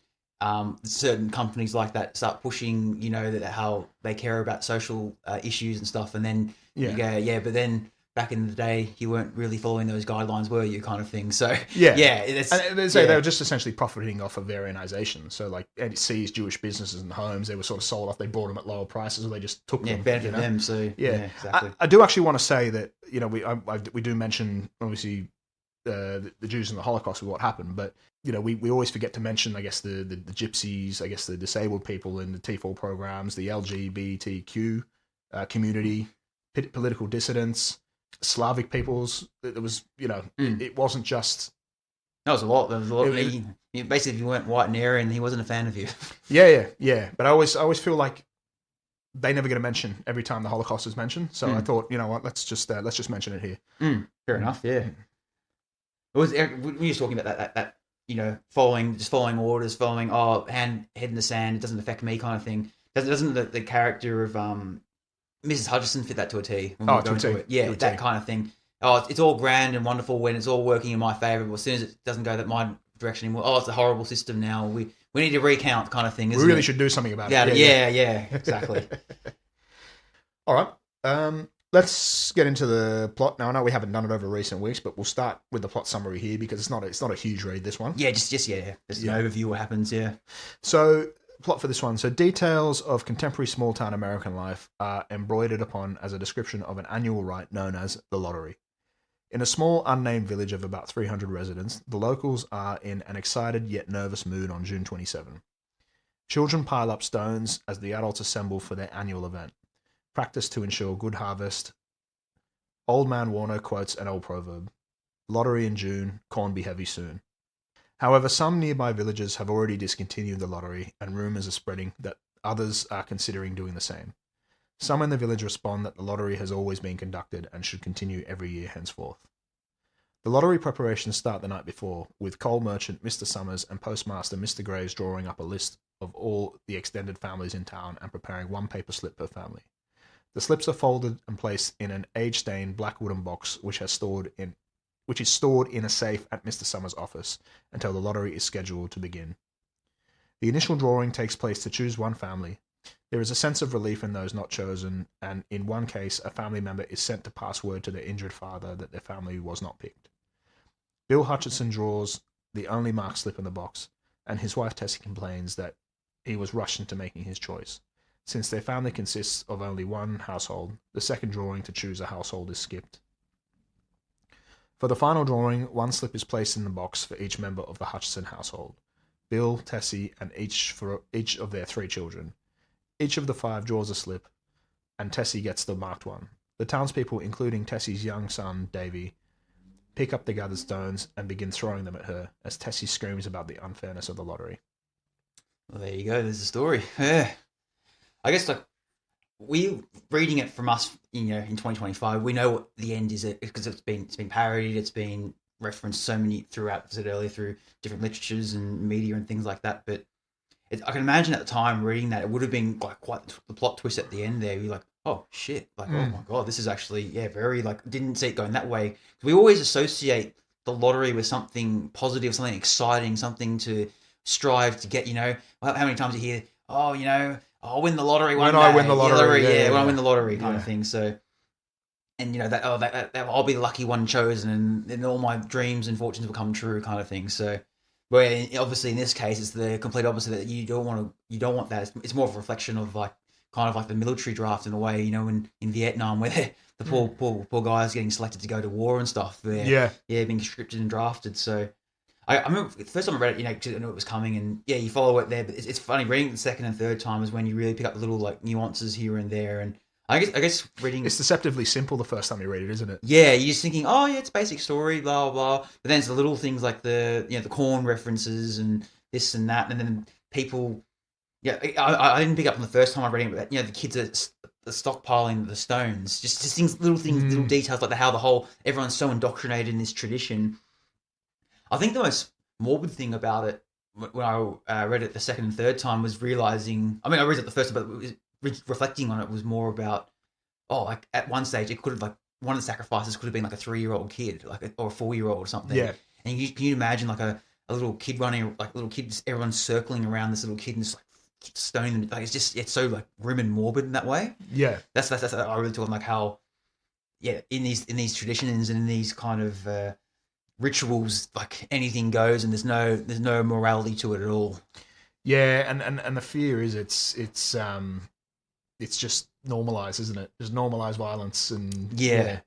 certain companies like that start pushing, that how they care about social issues and stuff, and then you go, but then back in the day, you weren't really following those guidelines, were you? Kind of thing. So they were just essentially profiting off of Aryanization. So like, and it seized Jewish businesses and homes. They were sort of sold off. They bought them at lower prices, or they just took them. Benefit them. So exactly. I do actually want to say that we do mention obviously the Jews and the Holocaust with what happened, but we always forget to mention, I guess, the gypsies, I guess the disabled people in the T4 programs, the LGBTQ community, political dissidents, Slavic peoples. There was, it wasn't just. There was a lot. Basically, if you weren't white and Aryan, he wasn't a fan of you. Yeah. But I always feel like they never get a mention every time the Holocaust is mentioned. So I thought, you know what, let's just mention it here. Fair enough. Yeah. It was when you were talking about that following orders, head in the sand, it doesn't affect me kind of thing. Doesn't the character of Mrs. Hutchison fit that to a T? That kind of thing. Oh, it's all grand and wonderful when it's all working in my favour, but as soon as it doesn't go my direction anymore, it's a horrible system now. We need to recount kind of thing. We really should do something about it. Yeah, exactly. All right. Let's get into the plot now. I know we haven't done it over recent weeks, but we'll start with the plot summary here because it's not a huge read, this one. Yeah, just an overview of what happens. Yeah. So, plot for this one. So, details of contemporary small town American life are embroidered upon as a description of an annual rite known as the lottery. In a small unnamed village of about 300 residents, the locals are in an excited yet nervous mood on June 27. Children pile up stones as the adults assemble for their annual event. Practice to ensure good harvest. Old Man Warner quotes an old proverb: "Lottery in June, corn be heavy soon." However, some nearby villages have already discontinued the lottery, and rumours are spreading that others are considering doing the same. Some in the village respond that the lottery has always been conducted and should continue every year henceforth. The lottery preparations start the night before, with coal merchant Mr. Summers and postmaster Mr. Graves drawing up a list of all the extended families in town and preparing one paper slip per family. The slips are folded and placed in an age-stained black wooden box, which is stored in a safe at Mr. Summers' office until the lottery is scheduled to begin. The initial drawing takes place to choose one family. There is a sense of relief in those not chosen, and in one case, a family member is sent to pass word to their injured father that their family was not picked. Bill Hutchinson draws the only marked slip in the box, and his wife Tessie complains that he was rushed into making his choice. Since their family consists of only one household, the second drawing to choose a household is skipped. For the final drawing, one slip is placed in the box for each member of the Hutchinson household: Bill, Tessie, and each of their 3 children. Each of the 5 draws a slip, and Tessie gets the marked one. The townspeople, including Tessie's young son, Davy, pick up the gathered stones and begin throwing them at her as Tessie screams about the unfairness of the lottery. Well, there you go. There's the story. Yeah. I guess we reading it from us, in 2025, we know what the end is because it's been parodied, it's been referenced so many throughout, as I said earlier, through different literatures and media and things like that. But I can imagine at the time reading that it would have been like quite the plot twist at the end there. You're like, oh shit, oh my god, this is actually very didn't see it going that way. We always associate the lottery with something positive, something exciting, something to strive to get. How many times you hear, I'll win the lottery one day. When I win the lottery. When I win the lottery kind of thing. So, and that I'll be the lucky one chosen, and then all my dreams and fortunes will come true kind of thing. So, where obviously in this case it's the complete opposite, that you don't want that. It's more of a reflection of kind of like the military draft in a way, in Vietnam where the poor guys getting selected to go to war and stuff. Being conscripted and drafted. So, I remember the first time I read it, you know, 'cause I knew it was coming, and yeah, you follow it there. But it's funny reading it the second and third time is when you really pick up the little like nuances here and there. And I guess reading It's deceptively simple the first time you read it, isn't it? yeah, you're just thinking, oh yeah, it's a basic story, blah blah blah. But then it's the little things like the the corn references and this and that, and then people. Yeah, I didn't pick up on the first time I read it, but the kids are stockpiling the stones, just things, little details like how everyone's so indoctrinated in this tradition. I think the most morbid thing about it when I read it the second and third time was realizing. I mean, I read it the first time, but reflecting on it was more about. Oh, like at one stage, it could have like one of the sacrifices could have been like a 3-year-old kid, or a 4-year-old or something. Yeah. And can you imagine like a little kid running, like little kids, everyone's circling around this little kid and just like stoning them. Like it's so like grim and morbid in that way. Yeah. That's I really talk like how in these traditions and in these kind of rituals, like anything goes and there's no morality to it at all. Yeah, and the fear is it's just normalized, isn't it? Just normalized violence and yeah.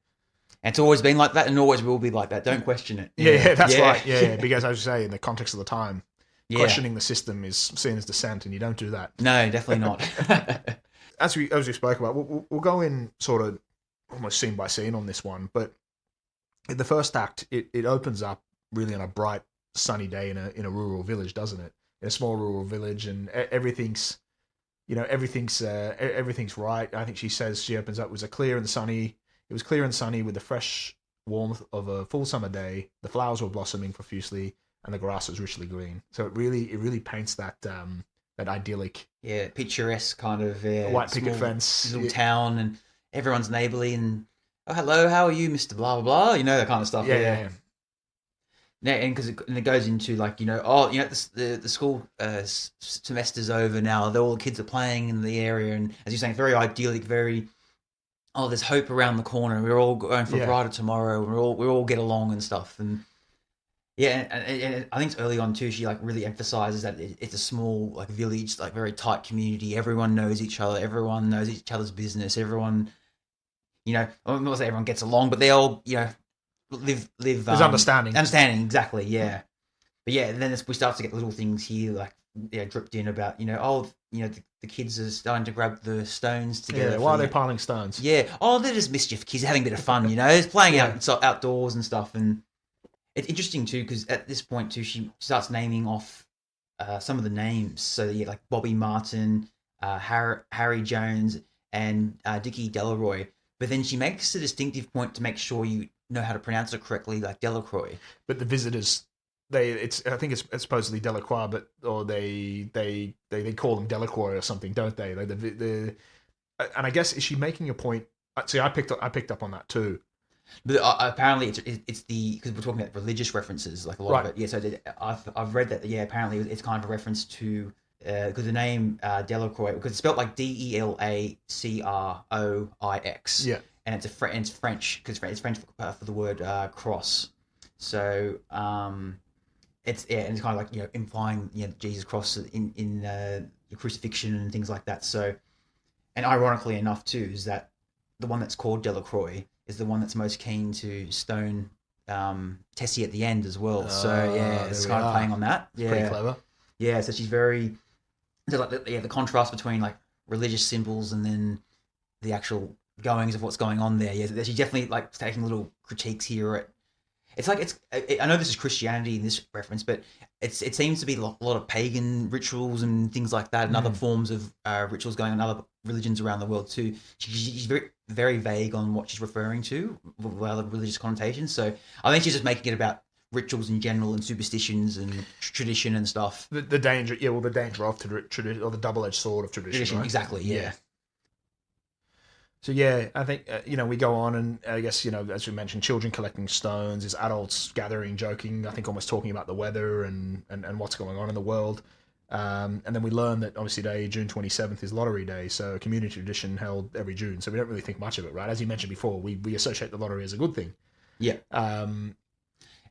And it's always been like that and always will be like that. Don't question it. Yeah, that's right. Yeah, because as you say, in the context of the time, Yeah. questioning the system is seen as dissent, and you don't do that. No, definitely not. As we spoke about, we'll go in sort of almost scene by scene on this one. But in the first act, it opens up really on a bright, sunny day in a rural village, doesn't it? In a small rural village, and everything's right. I think she opens up. It was clear and sunny with the fresh warmth of a full summer day. The flowers were blossoming profusely, and the grass was richly green. So it really paints that idyllic, picturesque kind of white picket small fence little town, and everyone's neighbourly, and oh hello, how are you, Mr. Blah blah blah, that kind of stuff. Yeah. And because it goes into like the school semester's over now. All the kids are playing in the area, and as you're saying, very idyllic, very. Oh, there's hope around the corner. We're all going for a brighter tomorrow. We all get along and stuff, and. Yeah, and I think it's early on too. She like really emphasizes that it's a small like village, like very tight community. Everyone knows each other. Everyone knows each other's business. Everyone, I'm not saying everyone gets along, but they all live. There's understanding. Understanding, exactly. Yeah, but yeah, and then we start to get little things here like dripped in about the kids are starting to grab the stones together. Yeah, why are they piling stones? Yeah, they're just mischief kids having a bit of fun. It's playing outdoors and stuff and. It's interesting too because at this point too she starts naming off some of the names. So like Bobby Martin, Harry Jones, and Dickie Delroy. But then she makes a distinctive point to make sure you know how to pronounce it correctly, like Delacroix. But the visitors, I think it's supposedly Delacroix, but they call them Delacroix or something, don't they? Like and I guess is she making a point? See, I picked up on that too. But apparently it's because we're talking about religious references, like a lot of it. Yeah, so I've read that. Yeah, apparently it's kind of a reference to because the name Delacroix, because it's spelled like Delacroix. Yeah, and it's French because it's French for the word cross. So it's kind of like implying Jesus' cross in the crucifixion and things like that. So, and ironically enough too is that the one that's called Delacroix is the one that's most keen to stone Tessie at the end as well. So it's kind of playing on that. Yeah, pretty clever. Yeah, so she's very like the contrast between like religious symbols and then the actual goings of what's going on there. Yeah, she's definitely like taking little critiques here. It's like I know this is Christianity in this reference, but it seems to be a lot of pagan rituals and things like that, and other forms of rituals going on in other religions around the world too. She's very, very vague on what she's referring to with other religious connotations. So I think she's just making it about rituals in general and superstitions and tradition and stuff. The danger, the danger of tradition, or the double-edged sword of tradition. Right? Exactly, yeah. So I think we go on, and I guess as we mentioned, children collecting stones, there's adults gathering, joking, I think almost talking about the weather and what's going on in the world, and then we learn that obviously June 27th is Lottery Day, so a community tradition held every June. So we don't really think much of it, right? As you mentioned before, we associate the lottery as a good thing. Yeah. And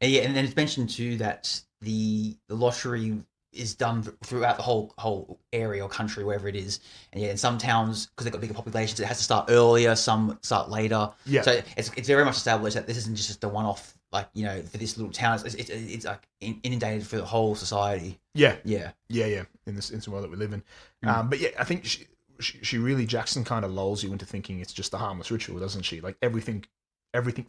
then it's mentioned too that the lottery is done throughout the whole area or country, wherever it is. And in some towns, because they've got bigger populations, it has to start earlier. Some start later. Yeah. So it's very much established that this isn't just a one-off. Like, for this little town, it's like inundated for the whole society. Yeah. Yeah. In this world that we live in. But yeah, I think she really, Jackson kind of lulls you into thinking it's just a harmless ritual, doesn't she? Like everything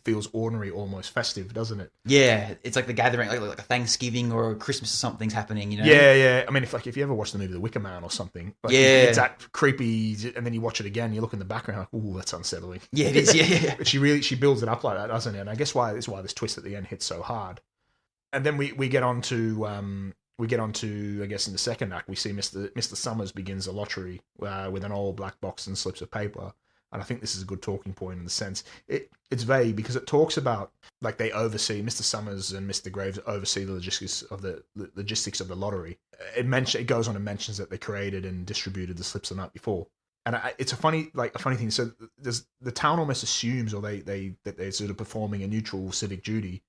feels ordinary, almost festive, doesn't it? Yeah, it's like the gathering, like a Thanksgiving or a Christmas or something's happening, Yeah. I mean, if you ever watch the movie The Wicker Man or something, like, it's that creepy, and then you watch it again, you look in the background, like, ooh, that's unsettling. Yeah, it is. Yeah. But she builds it up like that, doesn't it? And I guess why this twist at the end hits so hard. And then we get on to I guess in the second act we see Mr. Summers begins a lottery with an old black box and slips of paper. And I think this is a good talking point in the sense it's vague because it talks about like they oversee, Mr. Summers and Mr. Graves oversee the logistics of the lottery. It goes on and mentions that they created and distributed the slips the night before. And it's a funny thing. So the town almost assumes, or that they're sort of performing a neutral civic duty,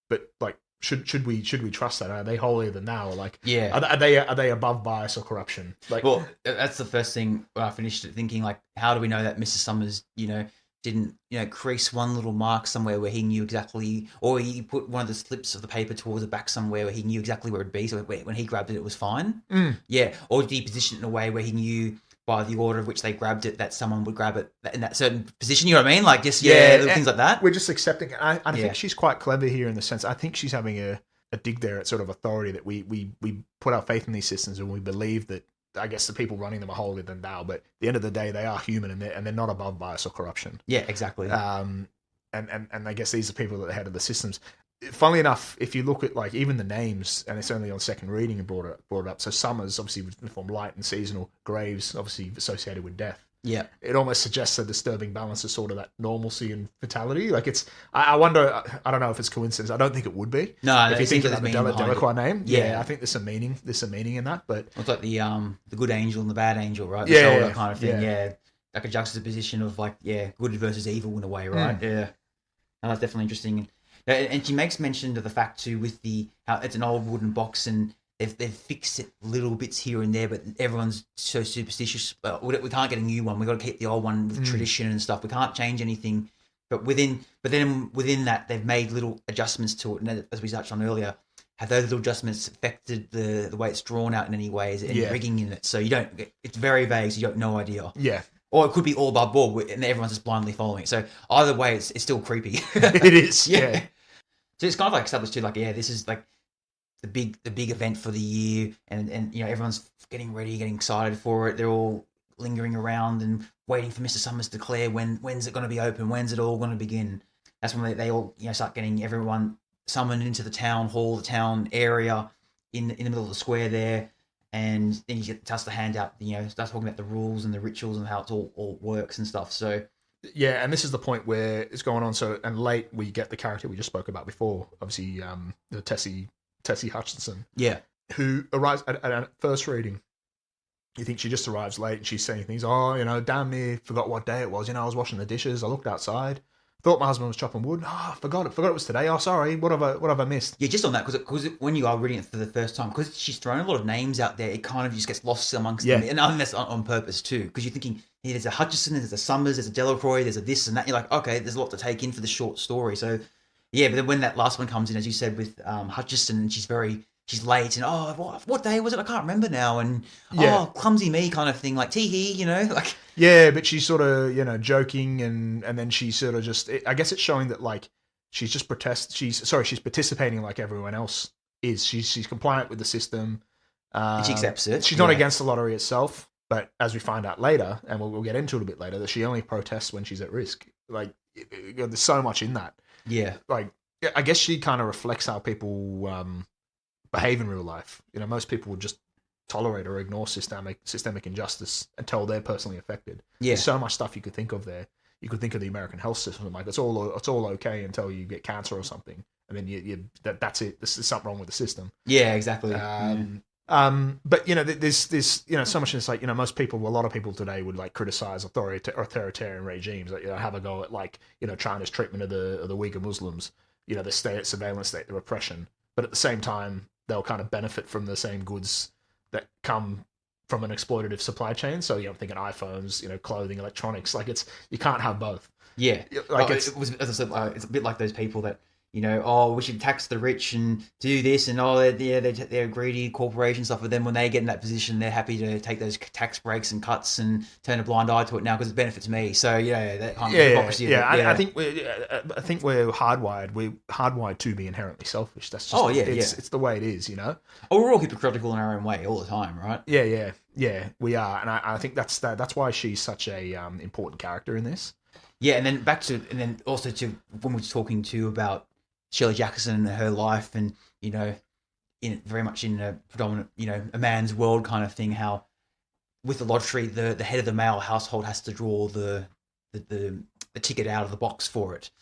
but like should we trust that? Are they holier than thou? Or like, are they above bias or corruption? Like, well, that's the first thing when I finished it, thinking like, how do we know that Mr. Summers, didn't crease one little mark somewhere where he knew exactly, or he put one of the slips of the paper towards the back somewhere where he knew exactly where it'd be, so when he grabbed it, it was fine. Yeah, or did he position it in a way where he knew by the order of which they grabbed it that someone would grab it in that certain position? You know what I mean? Like just little things like that. We're just accepting it. I think she's quite clever here in the sense. I think she's having a dig there at sort of authority that we put our faith in these systems and we believe that. I guess the people running them are holier than thou, but at the end of the day, they are human and they're not above bias or corruption. Yeah, exactly. And I guess these are people that are head of the systems. Funnily enough, if you look at like even the names, and it's only on second reading and brought it up. So Summers obviously from light and seasonal, Graves obviously associated with death. Yeah, it almost suggests a disturbing balance of sort of that normalcy and fatality. Like it's, I wonder, I don't know if it's coincidence. I don't think it would be. No, if you think of that Delacroix name, yeah, I think there's some meaning in that. But it's like the good angel and the bad angel, right? Yeah, kind of thing. Yeah, like a juxtaposition of like good versus evil in a way, right? Yeah, no, that's definitely interesting. And she makes mention of the fact too with how it's an old wooden box and they've fixed it little bits here and there, but everyone's so superstitious. We can't get a new one. We've got to keep the old one with tradition and stuff. We can't change anything. But within that, they've made little adjustments to it. And as we touched on earlier, have those little adjustments affected the way it's drawn out in any way? Is there any rigging in it? So it's very vague, so you don't no idea. Yeah. Or it could be all above board and everyone's just blindly following it. So either way, it's still creepy. It is, yeah. So it's kind of like established too, like, this is like the big event for the year, and everyone's getting ready, getting excited for it. They're all lingering around and waiting for Mr. Summers to declare when's it going to be open, when's it all going to begin. That's when they all start getting everyone summoned into the town hall, the town area in the middle of the square there, and then you get just to hand out, start talking about the rules and the rituals and how it all works and stuff. So. Yeah, and this is the point where it's going on. So, and late we get the character we just spoke about before, obviously the Tessie Hutchinson. Yeah. Who arrives at first reading. You think she just arrives late and she's saying things, damn me, forgot what day it was. I was washing the dishes, I looked outside, thought my husband was chopping wood. I forgot it was today. Oh, sorry, what have I missed? Yeah, just on that, because when you are reading it for the first time, because she's thrown a lot of names out there, it kind of just gets lost amongst them. And I think that's on purpose too, because you're thinking, there's a Hutchison, there's a Summers, there's a Delacroix, there's a this and that. You're like, okay, there's a lot to take in for the short story. So, yeah, but then when that last one comes in, as you said, with Hutchison, and she's late, and what day was it? I can't remember now. And clumsy me kind of thing, like tee-hee, like. Yeah, but she's sort of joking, and then she sort of just. I guess it's showing that like she's just she's participating like everyone else is. She's compliant with the system. And she accepts it. She's not against the lottery itself, but as we find out later, and we'll get into it a bit later, that she only protests when she's at risk. Like there's so much in that. Yeah, like I guess she kind of reflects how people behave in real life. Most people would just tolerate or ignore systemic injustice until they're personally affected. Yeah. There's so much stuff you could think of there. You could think of the American health system, like it's all okay until you get cancer or something, and then that's it. There's something wrong with the system. Yeah, exactly. But there's so much in this, like most people, a lot of people today would like criticize authoritarian regimes, like have a go at like China's treatment of the Uyghur Muslims, the surveillance state, the repression. But at the same time, they'll kind of benefit from the same goods that come from an exploitative supply chain. So I'm thinking iPhones, clothing, electronics. Like you can't have both. Yeah, like it was, as I said, it's a bit like those people that we should tax the rich and do this, and they're greedy corporation stuff. But then when they get in that position, they're happy to take those tax breaks and cuts and turn a blind eye to it now because it benefits me. So that kind of hypocrisy. Yeah. I think we're hardwired. We're hardwired to be inherently selfish. That's just it's the way it is. Oh, we're all hypocritical in our own way all the time, right? Yeah, we are, and I think that's why she's such a important character in this. Yeah, and then also to when we were talking about Shirley Jackson and her life, and very much in a predominant a man's world kind of thing. How with the lottery, the head of the male household has to draw the ticket out of the box for it,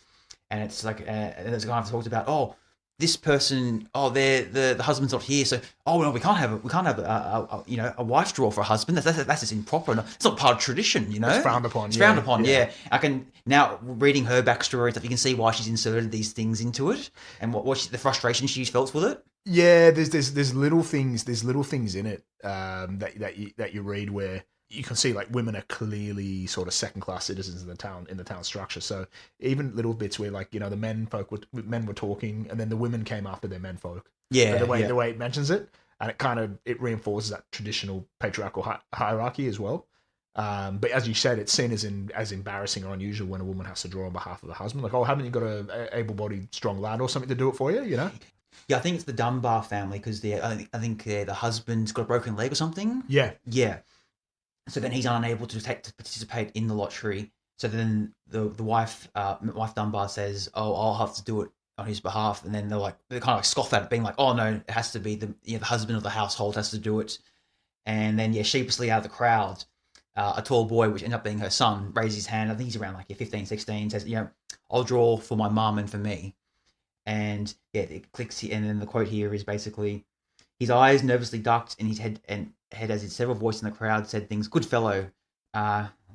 and it's like there's a guy who talked about this person, the husband's not here, so no, we can't have a wife draw for a husband. That's just improper. It's not part of tradition, It's frowned upon. It's frowned upon. Yeah. I can now reading her backstory and stuff. You can see why she's inserted these things into it and the frustration she felt with it. Yeah, there's little things in it that you read where you can see like women are clearly sort of second class citizens in the town structure. So even little bits where like the men were talking, and then the women came after their men folk. Yeah, the way it mentions it, and it reinforces that traditional patriarchal hierarchy as well. But as you said, it's seen as embarrassing or unusual when a woman has to draw on behalf of the husband. Like, haven't you got a able-bodied, strong lad or something to do it for you? Yeah, I think it's the Dunbar family because I think the husband's got a broken leg or something. Yeah. So then he's unable to participate in the lottery. So then the wife Dunbar says, I'll have to do it on his behalf. And then they kind of like scoff at it, being like, oh no, it has to be the husband of the household has to do it. And then sheepishly out of the crowd, a tall boy, which ends up being her son, raises his hand. I think he's around 15, 16, says, I'll draw for my mum and for me. And it clicks, and then the quote here is basically, his eyes nervously ducked in his head as his several voices in the crowd said things, good fellow,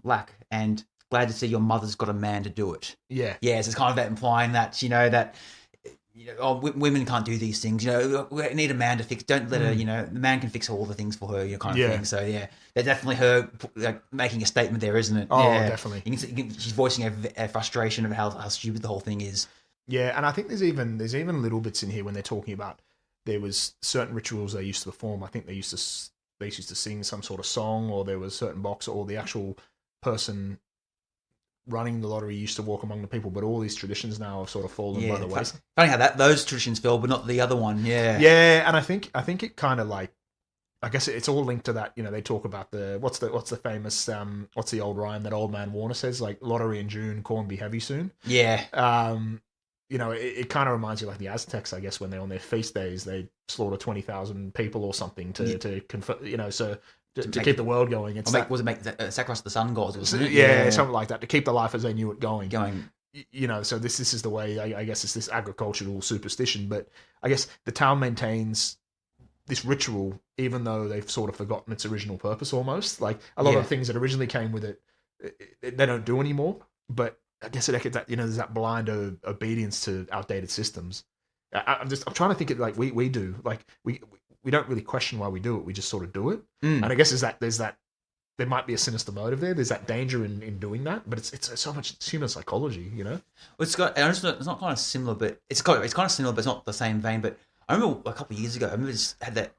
lack, and glad to see your mother's got a man to do it. Yeah. Yeah, so it's kind of that implying that, that, women can't do these things, we need a man to fix, don't let her, the man can fix all the things for her, kind of thing. So they're definitely her making a statement there, isn't it? Oh, definitely. She's voicing a frustration of how stupid the whole thing is. Yeah, and I think there's even little bits in here when they're talking about there was certain rituals they used to perform. I think they used to sing some sort of song, or there was a certain box, or the actual person running the lottery used to walk among the people. But all these traditions now have sort of fallen by the wayside. Funny how those traditions fell, but not the other one. Yeah, yeah, and I think it kind of I guess it's all linked to that. They talk about what's the famous what's the old rhyme that old man Warner says, like lottery in June, corn be heavy soon. Yeah. It kind of reminds you like the Aztecs, I guess, when on their feast days they slaughter 20,000 people or something to keep the world going. It's sacrifice the sun gods, wasn't it? Yeah, something like that, to keep the life as they knew it going. So this is the way. I guess it's this agricultural superstition, but I guess the town maintains this ritual even though they've sort of forgotten its original purpose almost. Like a lot of things that originally came with it, they don't do anymore. But I guess that there's that blind obedience to outdated systems. I'm trying to think it like we do. Like we don't really question why we do it. We just sort of do it. And I guess there might be a sinister motive there. There's that danger in doing that, but it's so much human psychology, Well, it's not kind of similar, but it's kind of similar, but it's not the same vein. But I remember a couple of years ago, I just had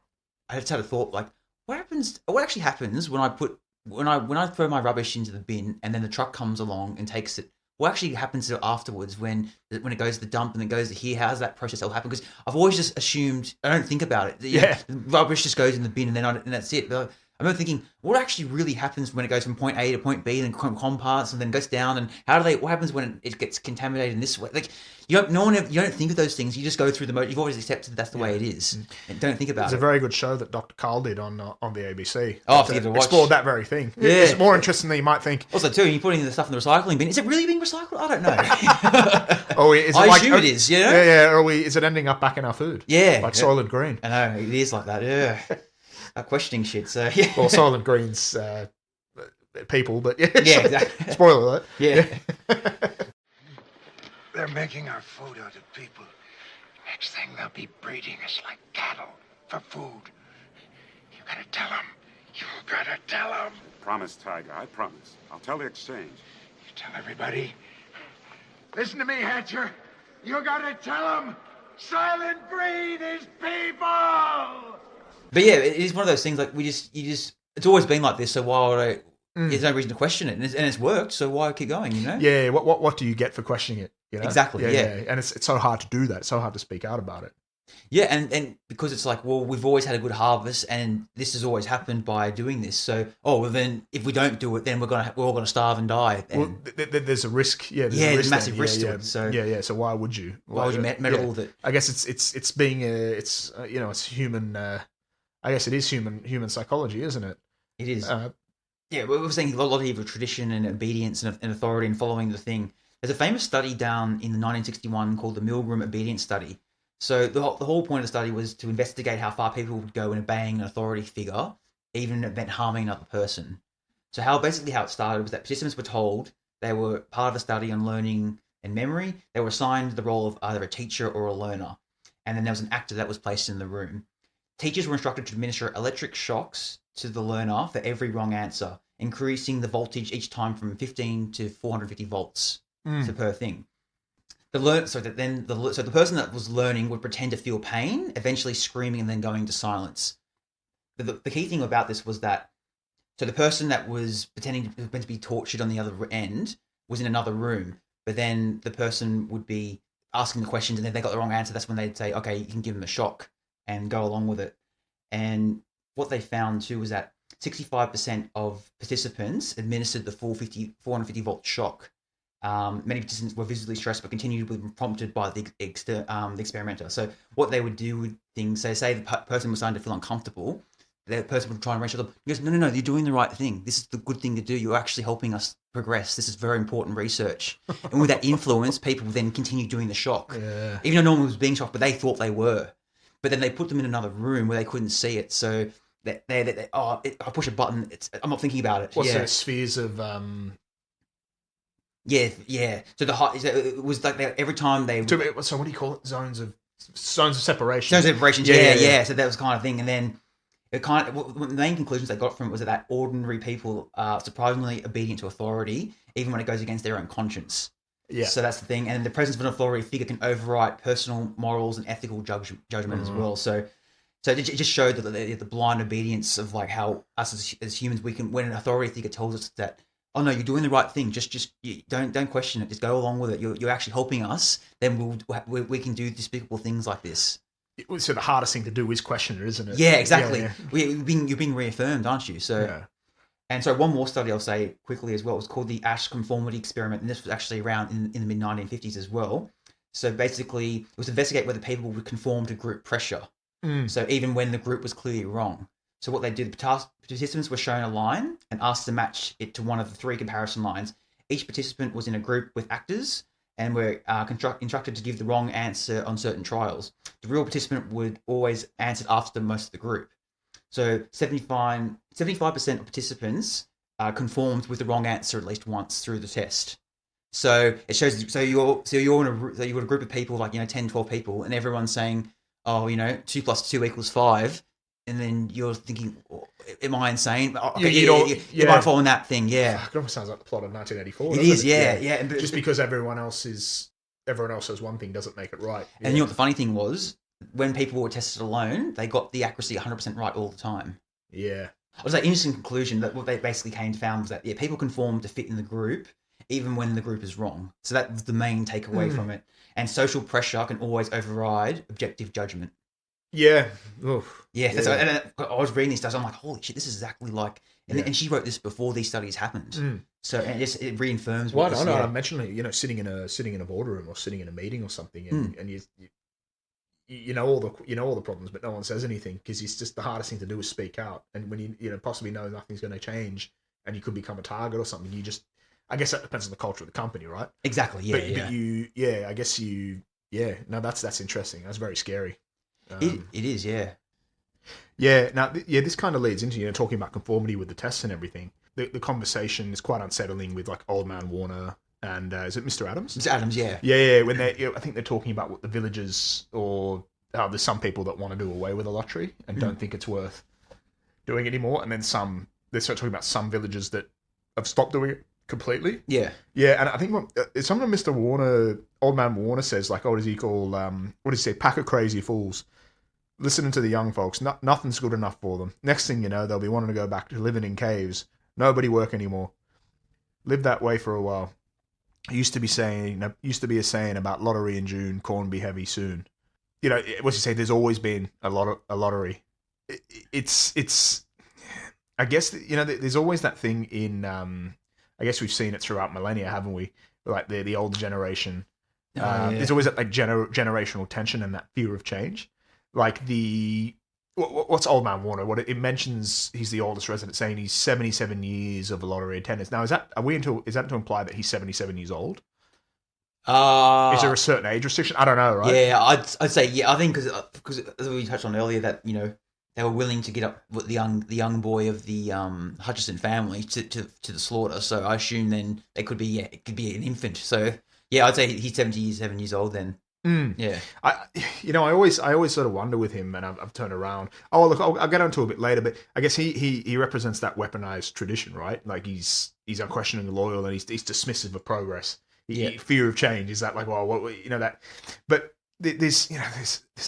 a thought like, what actually happens when I throw my rubbish into the bin and then the truck comes along and takes it? What actually happens to it afterwards when it goes to the dump and then goes to here? How does that process all happen? Because I've always just assumed, I don't think about it. The rubbish just goes in the bin and that's it. But I remember thinking, what actually really happens when it goes from point A to point B and then comparts and then goes down, and what happens when it gets contaminated in this way? Like you don't think of those things. You just go through the mode. You've always accepted that's the way it is, and don't think about it. It's a very good show that Dr. Carl did on the ABC. Explored that very thing. Yeah. It's more interesting than you might think. Also, too, you put in the stuff in the recycling bin. Is it really being recycled? I don't know. I assume it is. Yeah. Or is it ending up back in our food? Yeah, like Soylent Green. I know it is like that. Yeah. Questioning shit, so yeah. Well, Soylent Green's people, but yeah. Yeah, exactly. Spoiler alert. Yeah. They're making our food out of people. Next thing, they'll be breeding us like cattle for food. You gotta tell them. You gotta tell them. Promise, Tiger, I promise. I'll tell the exchange. You tell everybody. Listen to me, Hatcher. You gotta tell them. Silent breed is people! But yeah, it is one of those things, like, it's always been like this, so why would I... There's no reason to question it, and it's worked, so why keep going, you know? Yeah, what do you get for questioning it? You know? Exactly, yeah. And it's so hard to do that. It's so hard to speak out about it. Yeah, and because it's like, well, we've always had a good harvest, and this has always happened by doing this. So, then if we don't do it, then we're all gonna starve and die. And, there's a risk. Yeah, there's a massive risk to it. So So why would you? Why would you meddle with it? I guess it's being it's human. I guess it is human psychology, isn't it? It is. Yeah, we're saying a lot of evil tradition and obedience and authority and following the thing. There's a famous study down in 1961 called the Milgram Obedience Study. So the whole point of the study was to investigate how far people would go in obeying an authority figure, even if it meant harming another person. So how it started was that participants were told they were part of a study on learning and memory. They were assigned the role of either a teacher or a learner. And then there was an actor that was placed in the room. Teachers were instructed to administer electric shocks to the learner for every wrong answer, increasing the voltage each time from 15 to 450 volts per thing. So the person that was learning would pretend to feel pain, eventually screaming and then going to silence. But the key thing about this was that, so the person that was pretending to be tortured on the other end was in another room, but then the person would be asking the questions, and if they got the wrong answer, that's when they'd say, okay, you can give them a shock and go along with it. And what they found too was that 65% of participants administered the full 450 volt shock. Many participants were visibly stressed but continued to be prompted by the experimenter. So what they would do with things, say the person was starting to feel uncomfortable, the person would try and reassure them. He goes, no, you're doing the right thing. This is the good thing to do. You're actually helping us progress. This is very important research. And with that influence, people would then continue doing the shock. Yeah. Even though no one was being shocked, but they thought they were. But then they put them in another room where they couldn't see it. So I push a button. I'm not thinking about it. What's the spheres of... Yeah. So it was like every time they... So what do you call it? Zones of separation. Zones of separation, yeah. So that was kind of thing. And then the main conclusions they got from it was that ordinary people are surprisingly obedient to authority, even when it goes against their own conscience. Yeah. So that's the thing. And the presence of an authority figure can overwrite personal morals and ethical judgment as well. So it just showed that the blind obedience of like how us as humans, we can, when an authority figure tells us that, oh no, you're doing the right thing, just don't question it, just go along with it. You're actually helping us. Then we can do despicable things like this. So the hardest thing to do is question it, isn't it? Yeah, exactly. Yeah. You're being reaffirmed, aren't you? So. Yeah. And so one more study I'll say quickly as well was called the Ash conformity experiment, and this was actually around in the mid-1950s as well. So basically, it was to investigate whether people would conform to group pressure. So even when the group was clearly wrong. So what they did, the participants were shown a line and asked to match it to one of the 3 comparison lines. Each participant was in a group with actors and were instructed to give the wrong answer on certain trials. The real participant would always answer after most of the group. So 75% of participants conformed with the wrong answer at least once through the test. So it shows. So you're in a group of people, like 10, 12 people, and everyone's saying, oh, 2 + 2 = 5, and then you're thinking, am I insane? Okay, you might fall in that thing. Yeah, it almost sounds like the plot of 1984. It is. Yeah. Just because everyone else says one thing doesn't make it right. Yeah. And you know what the funny thing was? When people were tested alone, they got the accuracy 100% right all the time. Yeah. It was an interesting conclusion that what they basically came to found was that, people conform to fit in the group, even when the group is wrong. So that was the main takeaway from it. And social pressure can always override objective judgment. Yeah. Oof. Yeah. And I was reading these studies, I'm like, holy shit, this is exactly like... And she wrote this before these studies happened. So and it reaffirms what I mentioned it, sitting in a boardroom or sitting in a meeting or something, and you know all the problems, but no one says anything because it's just the hardest thing to do is speak out. And when you possibly know nothing's going to change, and you could become a target or something, I guess that depends on the culture of the company, right? Exactly. Yeah. But that's interesting. That's very scary. It is. Yeah. Yeah. Now, this kind of leads into talking about conformity with the tests and everything. The conversation is quite unsettling with like Old Man Warner and is it Mr. Adams? Mr. Adams, yeah. Yeah. When I think they're talking about what the villagers or there's some people that want to do away with the lottery and don't think it's worth doing anymore, and then they start talking about some villagers that have stopped doing it completely. Yeah. Yeah, and I think it's something Mr. Warner, Old Man Warner says, like, what does he call, what does he say, pack of crazy fools. Listening to the young folks, nothing's good enough for them. Next thing you know, they'll be wanting to go back to living in caves. Nobody work anymore. Lived that way for a while. Used to be a saying about lottery in June, corn be heavy soon. You know, what's he say? There's always been a lottery. It's. I guess you know, there's always that thing in. I guess we've seen it throughout millennia, haven't we? Like the older generation. There's always that like generational tension and that fear of change. Like what's Old Man Warner? What it mentions, he's the oldest resident, saying he's 77 years of lottery attendance. Now, is that to imply that he's 77 years old? Is there a certain age restriction? I don't know, right? Yeah, I'd say I think because as we touched on earlier, that you know they were willing to get up with the young boy of the Hutchison family to the slaughter. So I assume then it could be an infant. So yeah, I'd say he's 77 years old then. Yeah, I always sort of wonder with him, and I've turned around. Oh, look, I'll get onto it a bit later, but I guess he represents that weaponized tradition, right? Like he's unquestioningly loyal, and he's dismissive of progress. Fear of change is that like, well, what you know that, but there's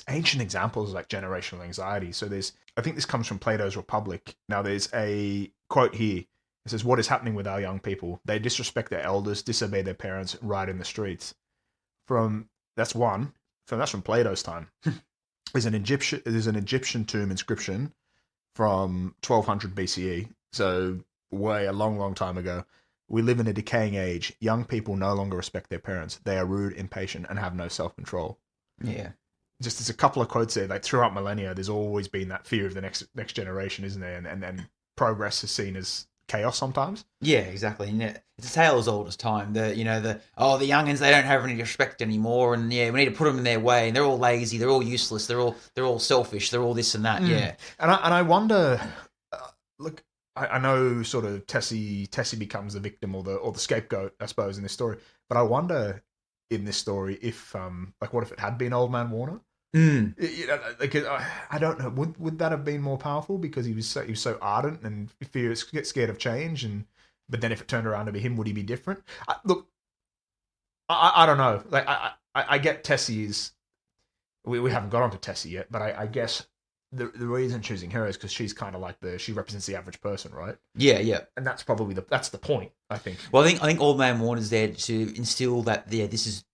ancient examples like generational anxiety. So I think this comes from Plato's Republic. Now there's a quote here. It says, "What is happening with our young people? They disrespect their elders, disobey their parents, ride in the streets." That's from Plato's time. There's an Egyptian tomb inscription from 1200 BCE, so a long time ago. We live in a decaying age. Young people no longer respect their parents. They are rude, impatient, and have no self-control. Yeah. Just there's a couple of quotes there. Like throughout millennia, there's always been that fear of the next generation, isn't there? And then progress is seen as chaos sometimes. Yeah, exactly. And it's a tale as old as time. The youngins, they don't have any respect anymore, and yeah, we need to put them in their way. And they're all lazy, they're all useless, they're all selfish, they're all this and that. Yeah, and I wonder. Look, I know sort of Tessie becomes the victim or the scapegoat, I suppose, in this story. But I wonder in this story if what if it had been Old Man Warner? You know, like I don't know. Would that have been more powerful because he was so ardent and get scared of change? But then if it turned around to be him, would he be different? I don't know. Like I get Tessie's. We haven't got onto Tessie yet, but I guess the reason choosing her is because she's kind of like she represents the average person, right? Yeah. And that's probably that's the point, I think. Well, I think Old Man Warner's there to instill that this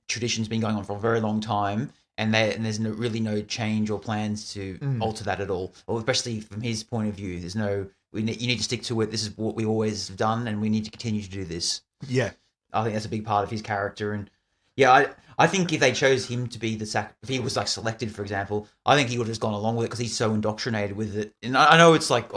tradition's been going on for a very long time. And there's really no change or plans to alter that at all. Or especially from his point of view, there's no. You need to stick to it. This is what we always have done, and we need to continue to do this. Yeah, I think that's a big part of his character. And yeah, I think if they chose him to be if he was like selected, for example, I think he would have just gone along with it because he's so indoctrinated with it. And I know it's like,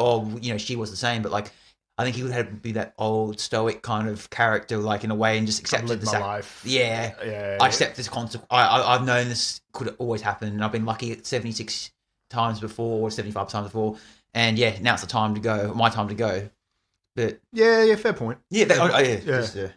she was the same, but like. I think he would be that old stoic kind of character, like in a way, and just accept my life. Yeah. I accept this concept. I've known this could always happen, and I've been lucky at 76 times before, or 75 times before, and yeah, now it's the time to go. My time to go. But yeah, fair point. Yeah, that's the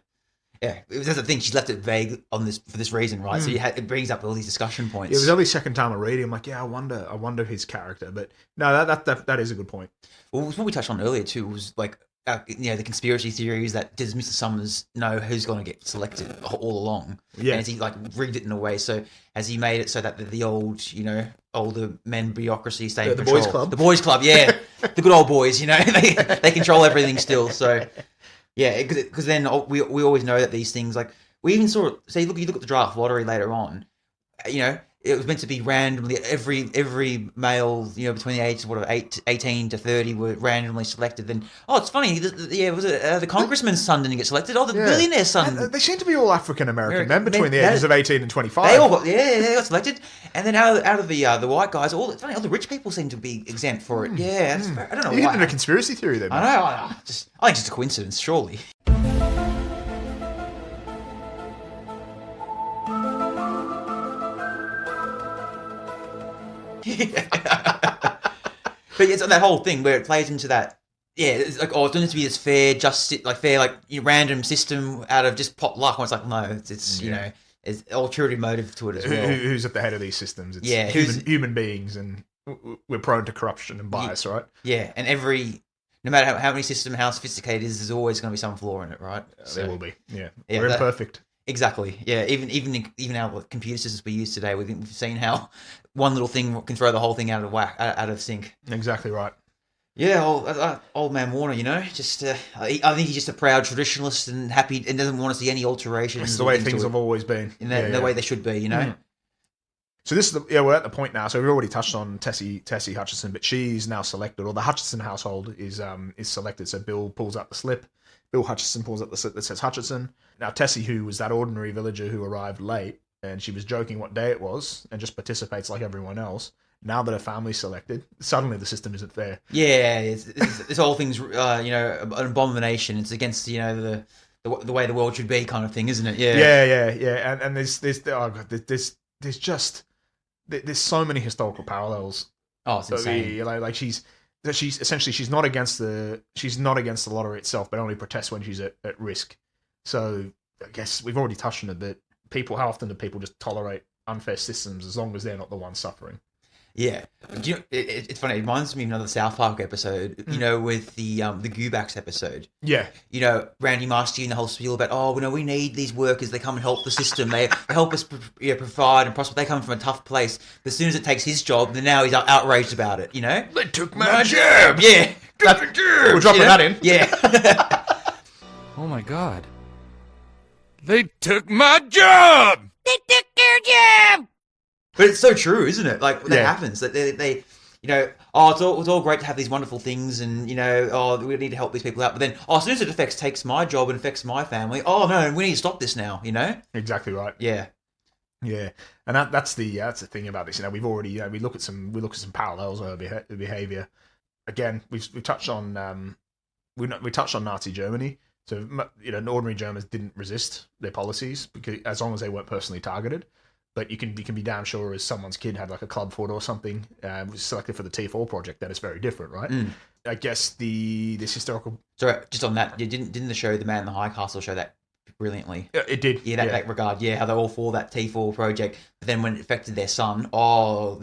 thing. She's left it vague on this for this reason, right? So it brings up all these discussion points. Yeah, it was only second time I read it. I'm like, yeah, I wonder his character, but no, that is a good point. Well, what we touched on earlier too was like. The conspiracy theories that does Mr. Summers know who's going to get selected all along? Yeah, and has he like rigged it in a way so has he made it so that the old older men bureaucry stay in control? The boys club, yeah, the good old boys, they control everything still. So yeah, because then we always know that these things like we even saw. Say, you look at the draft lottery later on, it was meant to be randomly every male, between the ages of 18 to 30 were randomly selected. Then, it's funny. Was it the congressman's son didn't get selected? The billionaire's son. And they seem to be all African American men between the ages of 18 and 25. They all got they got selected. And then out of the white guys, it's funny. All the rich people seem to be exempt for it. Yeah, that's I don't know. You're getting a conspiracy theory there. I know. I think it's just a coincidence, surely. But it's on that whole thing where it plays into that yeah, it's like, oh, it doesn't to be this fair, random system out of just pot luck. And it's like, no, it's you know, there's ulterior motive to it as well. Who's at the head of these systems? It's Yeah, human beings, and we're prone to corruption and bias, right? Yeah, and no matter how many system, how sophisticated it is, there's always going to be some flaw in it, right? There will be. Yeah, we're imperfect. Exactly. Yeah. Even our computer systems we use today, we've seen how one little thing can throw the whole thing out of sync. Exactly right. Yeah, old man Warner, you know, just I think he's just a proud traditionalist and happy and doesn't want to see any alterations. It's the way things have always been. In the way they should be, you know. Mm. So this is we're at the point now. So we've already touched on Tessie Hutchinson, but she's now selected, or the Hutchinson household is selected. So Bill pulls up the slip. Bill Hutchinson pulls up the slip that says Hutchinson. Now Tessie, who was that ordinary villager who arrived late, and she was joking what day it was, and just participates like everyone else. Now that her family's selected, suddenly the system isn't fair. Yeah, this whole thing's an abomination. It's against the way the world should be, kind of thing, isn't it? Yeah. And there's so many historical parallels. Oh, it's insane. Like she's not against the lottery itself, but only protests when she's at risk. So I guess we've already touched on it, but how often do people just tolerate unfair systems as long as they're not the ones suffering? Yeah, it's funny. It reminds me of another South Park episode. You know, with the Goobacks episode. Yeah. You know, Randy Marsh doing the whole spiel about, we need these workers. They come and help the system. They help us provide and prosper. They come from a tough place. But as soon as it takes his job, then now he's outraged about it. You know, they took my job. Yeah, we're dropping that in. Yeah. Oh my God! They took my job. They took your job! But it's so true, isn't it? Like, that happens. That they it's all great to have these wonderful things and, we need to help these people out. But then, as soon as it takes my job and affects my family, no, we need to stop this now, you know? Exactly right. Yeah. Yeah. And that's the thing about this. We've already, we look at some parallels of her behavior. Again, we touched on, we touched on Nazi Germany. So, ordinary Germans didn't resist their policies because as long as they weren't personally targeted. But you can be damn sure as someone's kid had like a club foot or something, was selected for the T4 project, that is very different, right? Mm. I guess this historical. Sorry, just on that, didn't the show The Man in the High Castle show that brilliantly? It did. Yeah, that regard. Yeah, how they're all for that T4 project, but then when it affected their son, we'll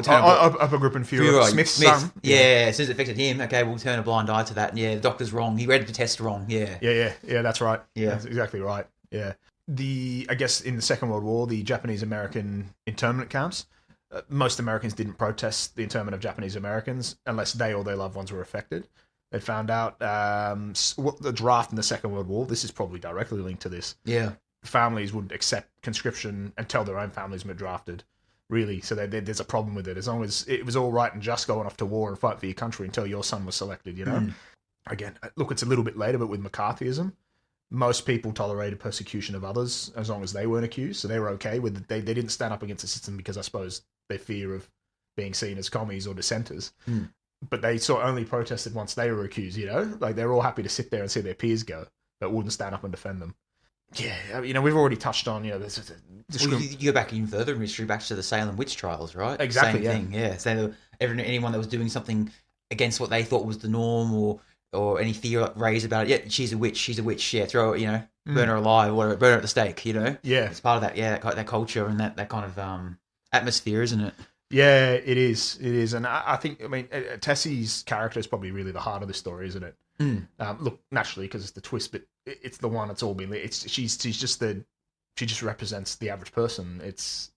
turn Upper Group and Fuhrer, Smith's son. Yeah, as soon as it affected him, okay, we'll turn a blind eye to that. And the doctor's wrong. He read the test wrong. Yeah. Yeah, that's right. Yeah, that's exactly right. Yeah. I guess in the Second World War, the Japanese-American internment camps, most Americans didn't protest the internment of Japanese Americans unless they or their loved ones were affected. They found out the draft in the Second World War, this is probably directly linked to this. Yeah. Families would accept conscription and tell their own families were drafted, really. So there's a problem with it. As long as it was all right and just going off to war and fight for your country until your son was selected, you know? Mm. Again, look, it's a little bit later, but with McCarthyism, most people tolerated persecution of others as long as they weren't accused, so they were okay with it. They didn't stand up against the system because I suppose their fear of being seen as commies or dissenters. Mm. But they only protested once they were accused, Like, they're all happy to sit there and see their peers go, but wouldn't stand up and defend them. Yeah, we've already touched on, there's you go back even further in history, back to the Salem witch trials, right? Exactly, Same thing, yeah. So anyone that was doing something against what they thought was the norm or any fear raised about it, she's a witch, throw it, burn her alive, or burn her at the stake, Yeah. It's part of that, that culture and that kind of atmosphere, isn't it? Yeah, it is. And I think, Tessie's character is probably really the heart of the story, isn't it? Mm. Look, naturally, because it's the twist, but it's the one that's all been, she just represents the average person. It's,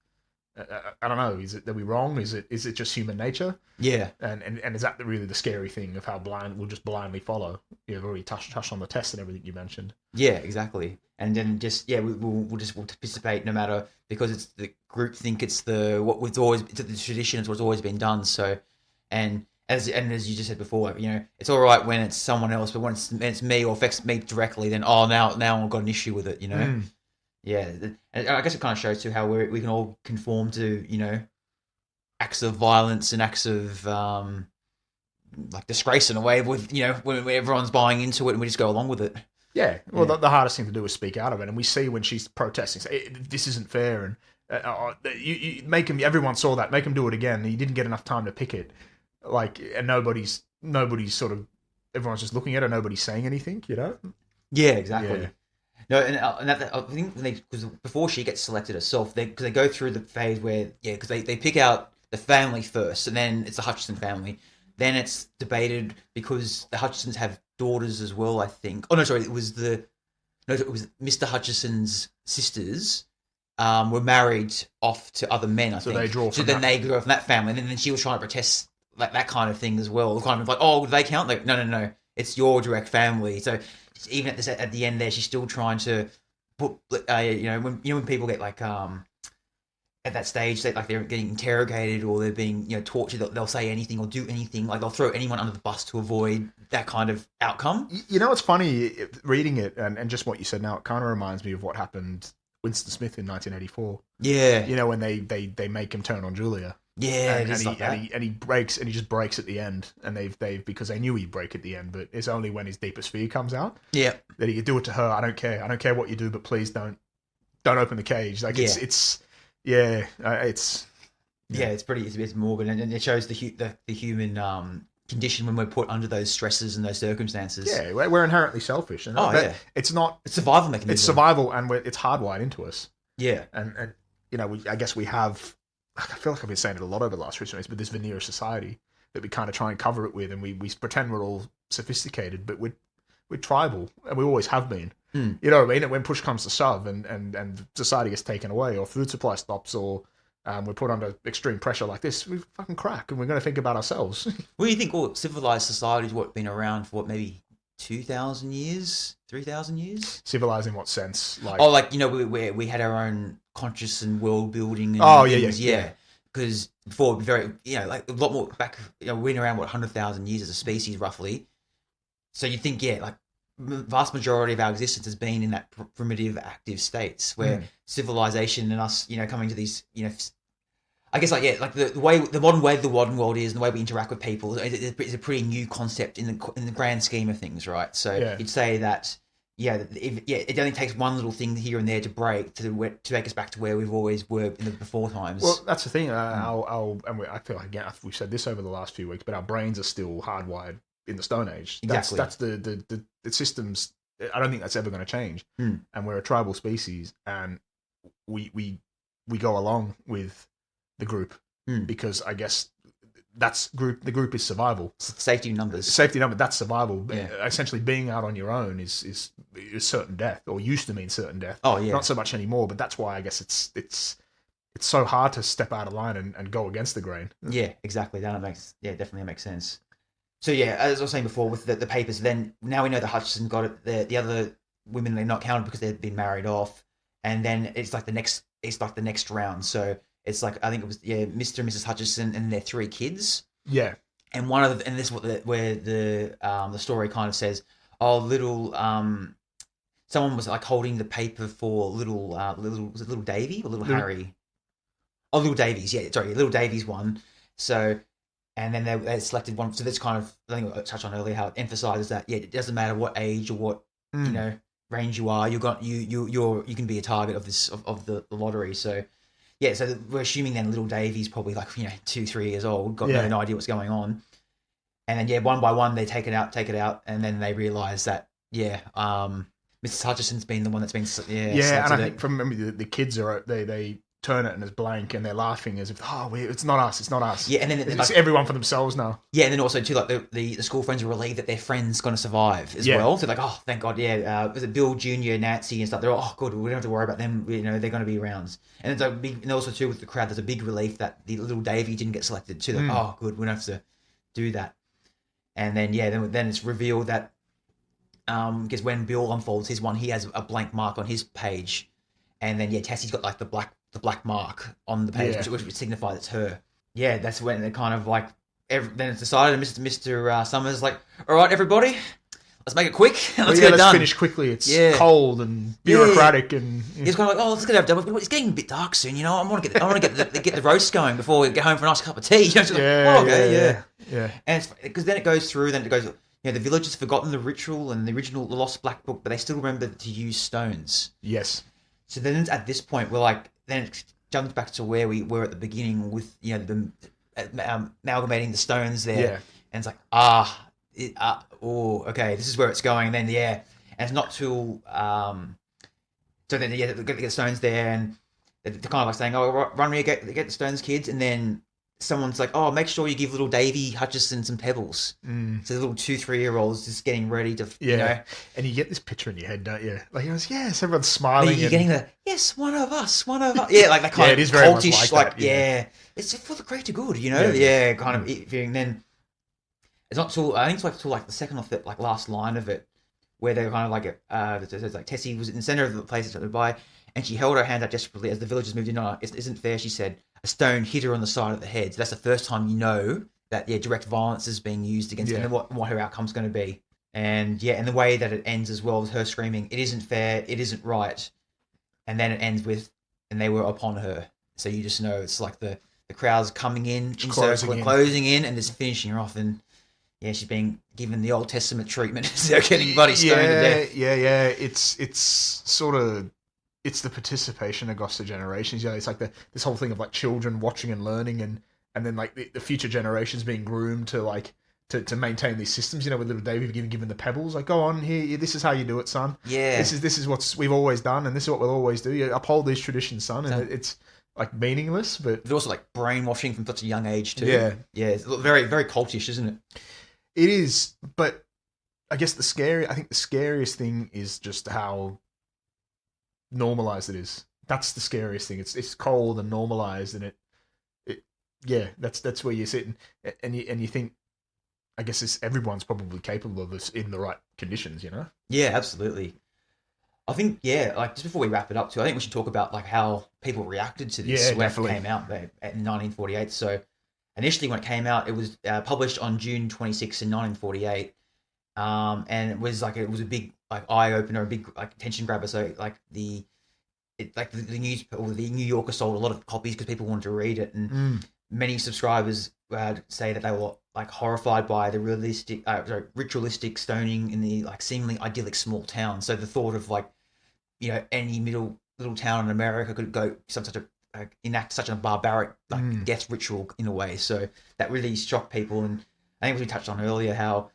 I don't know. Are we wrong? Is it just human nature? Yeah. And is that really the scary thing of how we'll just blindly follow? You've already touched on the test and everything you mentioned. Yeah, exactly. And then we'll participate no matter, because it's the group think, it's the tradition, it's what's always been done. So, and as you just said before, it's all right when it's someone else, but when it's me or affects me directly, then now I've got an issue with it. Mm. Yeah, and I guess it kind of shows too how we can all conform to, acts of violence and acts of like disgrace in a way with, when everyone's buying into it and we just go along with it. Yeah, well, the hardest thing to do is speak out of it, and we see when she's protesting, say, this isn't fair, and you make him. Everyone saw that. Make him do it again. He didn't get enough time to pick it, and nobody's sort of everyone's just looking at her, nobody's saying anything, you know? Yeah, exactly. Yeah. No, and I think because before she gets selected herself, because they go through the phase where because they pick out the family first, and then it's the Hutchison family. Then it's debated because the Hutchisons have daughters as well, I think. Oh no, sorry, it was Mr. Hutchison's sisters were married off to other men, I think. They draw from then they draw from that family, and then she was trying to protest that kind of thing as well. Kind of like, oh, do they count? Like, no, it's your direct family. So even at the end there, she's still trying to put, when people get like at that stage, they're getting interrogated or they're being tortured. They'll say anything or do anything. Like they'll throw anyone under the bus to avoid that kind of outcome. You know, it's funny reading it and just what you said now. It kind of reminds me of what happened Winston Smith in 1984. Yeah, you know, when they make him turn on Julia. Yeah, and he breaks, and he just breaks at the end, and they've because they knew he'd break at the end, but it's only when his deepest fear comes out. Yeah, that he could do it to her. I don't care what you do, but please don't open the cage. Like it's morbid, and it shows the human condition when we're put under those stresses and those circumstances. Yeah, we're inherently selfish. And it's not it's survival mechanism. It's survival, and it's hardwired into us. Yeah, and I guess we have. I feel like I've been saying it a lot over the last recent weeks, but this veneer of society that we kind of try and cover it with, and we pretend we're all sophisticated, but we're tribal, and we always have been. You know what I mean? And when push comes to shove, and society gets taken away, or food supply stops, or we're put under extreme pressure like this, we fucking crack, and we're going to think about ourselves. What do you think? Civilized society's been around for maybe 2,000 years, 3,000 years? Civilized in what sense? We had our own conscious and world building. And yeah. Because before, a lot more back, we've been around 100,000 years as a species, roughly. So you think, vast majority of our existence has been in that primitive, active states where civilization and us, coming to these, I guess the modern way the modern world is and the way we interact with people is a pretty new concept in the grand scheme of things, right? So you'd say that it only takes one little thing here and there to break to make us back to where we've always were in the before times. Well, that's the thing. I feel like again we've said this over the last few weeks, but our brains are still hardwired in the Stone Age. Exactly. That's the systems. I don't think that's ever going to change. And we're a tribal species, and we go along with the group because I guess the group is survival. Safety numbers. That's survival. Yeah. Essentially, being out on your own is certain death, or used to mean certain death. Oh yeah. Not so much anymore, but that's why I guess it's so hard to step out of line and go against the grain. Yeah, exactly. Definitely makes sense. So as I was saying before with the papers, then now we know the Hutchison got it. The other women, they're not counted because they've been married off, and then it's like the next round. So it's like I think it was Mr. and Mrs. Hutchison and their 3 kids. Yeah, and and this is where the story kind of says, little someone was like holding the paper for little was it little Davy or little Harry? Oh, little Davies. Yeah, sorry, little Davies won. So. And then they selected one. So that's kind of, I think I touched on earlier how it emphasizes that it doesn't matter what age or what range you are. You can be a target of this of the lottery. So so we're assuming then little Davey's probably 2-3 years old, got no idea what's going on. And then one by one they take it out, and then they realize that Mrs. Hutchison's been the one that's been and I think from the kids are they turn it and it's blank and they're laughing as if it's not us. Yeah, and then it's everyone for themselves now. Yeah, and then also too the school friends are relieved that their friend's going to survive as well. So thank God. Yeah, was it Bill Jr., Nancy and stuff? They're good. We don't have to worry about them. They're going to be around. And and also too with the crowd, there's a big relief that the little Davy didn't get selected too. Good. We don't have to do that. And then then it's revealed that because when Bill unfolds his one, he has a blank mark on his page, and then Tessie's got the black mark on the page, which would signify that's her. Yeah, that's when they're kind of then it's decided, and Mr. Summers all right, everybody, let's make it quick. Let's get it done. Finish quickly. It's cold and bureaucratic, and he's kind of let's get it done. It's getting a bit dark soon, I want to get the roast going before we get home for a nice cup of tea. Yeah. And it's because then it goes through. Then it goes. The village has forgotten the ritual and the original lost black book, but they still remember to use stones. Yes. So then at this point, we're then it jumps back to where we were at the beginning with, the amalgamating the stones there. Yeah. And it's okay, this is where it's going. And then and it's not till so then they get the stones there, and they're kind of like saying, "Oh, run me, get the stones, kids." And then someone's like, "Oh, make sure you give little Davy Hutchison some pebbles." So the little 2-3-year-olds just getting ready to, you know. And you get this picture in your head, don't you? Like, yes, everyone's smiling. You're getting the yes, one of us. Yeah, like that kind of it is very much cultish, like that, it's for the greater good, you know. Kind of feeling. Then it's not till I think it's till like the second or third, like last line of it, where they're kind of like it like Tessie was in the center of the place to by, and she held her hand out desperately as the villagers moved in on her. It isn't fair, she said. A stone hit her on the side of the head. So that's the first time you know that direct violence is being used against her, and what her outcome's going to be. And and the way that it ends as well is her screaming, "It isn't fair, it isn't right," and then it ends with, "And they were upon her." So you just know it's like the crowd's coming in closing in, and just finishing her off. And she's being given the Old Testament treatment. They're getting bloody stoned to death. Yeah. It's sort of. It's the participation across the generations. It's like this whole thing of like children watching and learning, and then like the future generations being groomed to like to maintain these systems. With little Davey given the pebbles, like, go on here, this is how you do it, son. Yeah, this is what we've always done, and this is what we'll always do. You uphold these traditions, son, and it's like meaningless, but also like brainwashing from such a young age too. Yeah, it's very very cultish, isn't it? It is, but I guess the scariest thing is just how normalized it is. That's the scariest thing. It's cold and normalized, and that's where you sit and you think, I guess everyone's probably capable of this in the right conditions, Yeah, absolutely. I think like just before we wrap it up too, I think we should talk about like how people reacted to this when it came out in 1948. So initially when it came out, it was published on June 26th in 1948. And it was a big like eye opener, a big like attention grabber. So like the news or the New Yorker sold a lot of copies because people wanted to read it, and many subscribers say that they were like horrified by the ritualistic stoning in the like seemingly idyllic small town. So the thought of like any little town in America could go enact such a barbaric like death ritual in a way. So that really shocked people, and I think we touched on earlier how.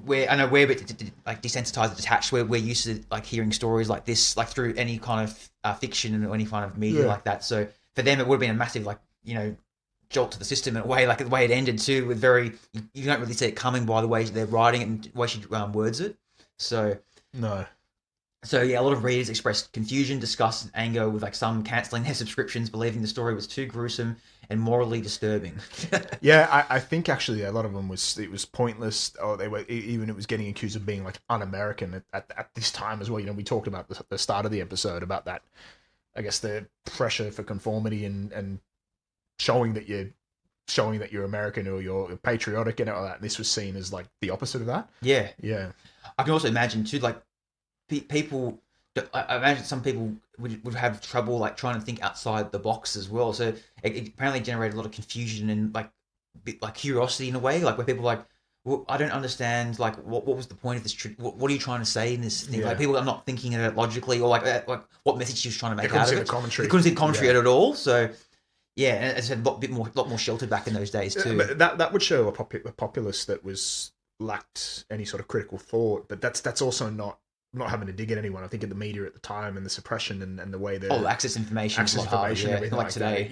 We're a bit like desensitized and detached. We're used to like hearing stories like this, like through any kind of fiction or any kind of media like that. So for them, it would have been a massive jolt to the system in a way. Like the way it ended too, with you don't really see it coming by the way they're writing it and the way she words it. So no. So a lot of readers expressed confusion, disgust, and anger, with like some cancelling their subscriptions, believing the story was too gruesome and morally disturbing. I think actually a lot of them it was pointless, or it was getting accused of being like un-American at this time as well. We talked about the start of the episode about that. I guess the pressure for conformity and showing that you're American or you're patriotic and all that. And this was seen as like the opposite of that. Yeah. I can also imagine too, like people. I imagine some people would have trouble like trying to think outside the box as well. So it apparently generated a lot of confusion and like curiosity in a way, like where people are like, well, I don't understand. Like, what was the point of this? What are you trying to say in this thing? Like, people are not thinking of it logically, or like what message she was trying to make out of it. They couldn't see the commentary at all. So yeah, and as I said, a lot more sheltered back in those days too. But that would show a populace that was lacked any sort of critical thought. But that's also not having to dig at anyone. I think at the media at the time and the suppression and the way that access information and everything like today.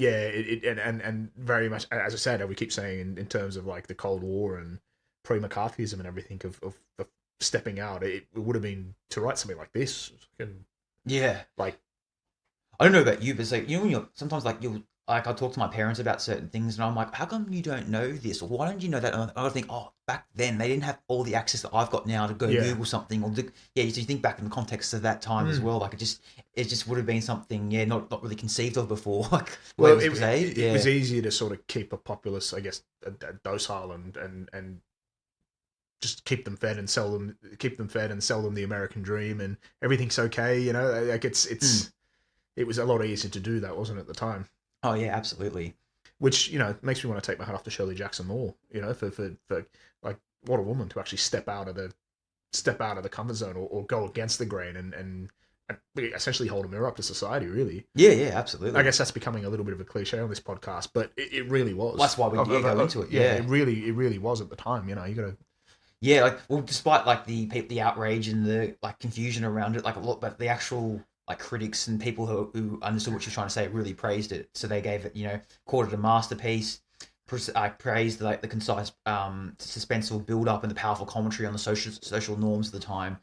And very much, as I said, we keep saying in terms of like the Cold War and pre-McCarthyism and everything of stepping out, it would have been to write something like this. Like, I don't know about you, but it's like, when you're sometimes like I talk to my parents about certain things, and I'm like, how come you don't know this? Or why don't you know that? And I think, back then they didn't have all the access that I've got now to go Google something or so you think back in the context of that time as well. Like it just would have been something, not really conceived of before. Like, it was easier to sort of keep a populace, I guess, docile and just keep them fed and sell them the American dream, and everything's okay. Like it was a lot easier to do that, wasn't it, at the time? Oh yeah, absolutely. Which makes me want to take my hat off to Shirley Jackson more. For like, what a woman to actually step out of the comfort zone or go against the grain and essentially hold a mirror up to society. Really. Yeah, absolutely. I guess that's becoming a little bit of a cliche on this podcast, but it really was. Well, that's why we go into it. Yeah, it really was at the time. You got to Yeah, like, well, despite like the outrage and the like confusion around it, like a lot, but the actual like critics and people who understood what she was trying to say really praised it. So they gave it, called it a masterpiece. I praised like the concise, suspenseful build up and the powerful commentary on the social norms of the time.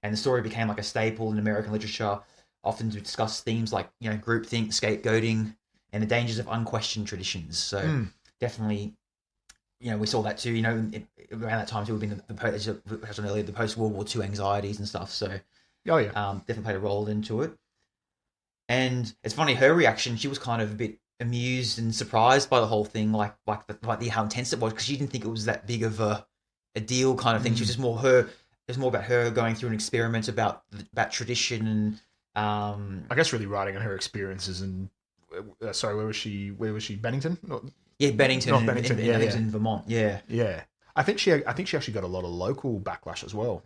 And the story became like a staple in American literature, often to discuss themes like groupthink, scapegoating, and the dangers of unquestioned traditions. So definitely. We saw that too. Around that time too, we've been as we touched on earlier, the post-World War II anxieties and stuff. So, definitely played a role into it. And it's funny, her reaction. She was kind of a bit amused and surprised by the whole thing, like how intense it was, because she didn't think it was that big of a deal kind of thing. She was just more her. It was more about her going through an experiment about tradition and. I guess really writing on her experiences and. Sorry, where was she? Bennington. Yeah, Bennington. Not Bennington. In Vermont. Yeah. Yeah. I think she actually got a lot of local backlash as well,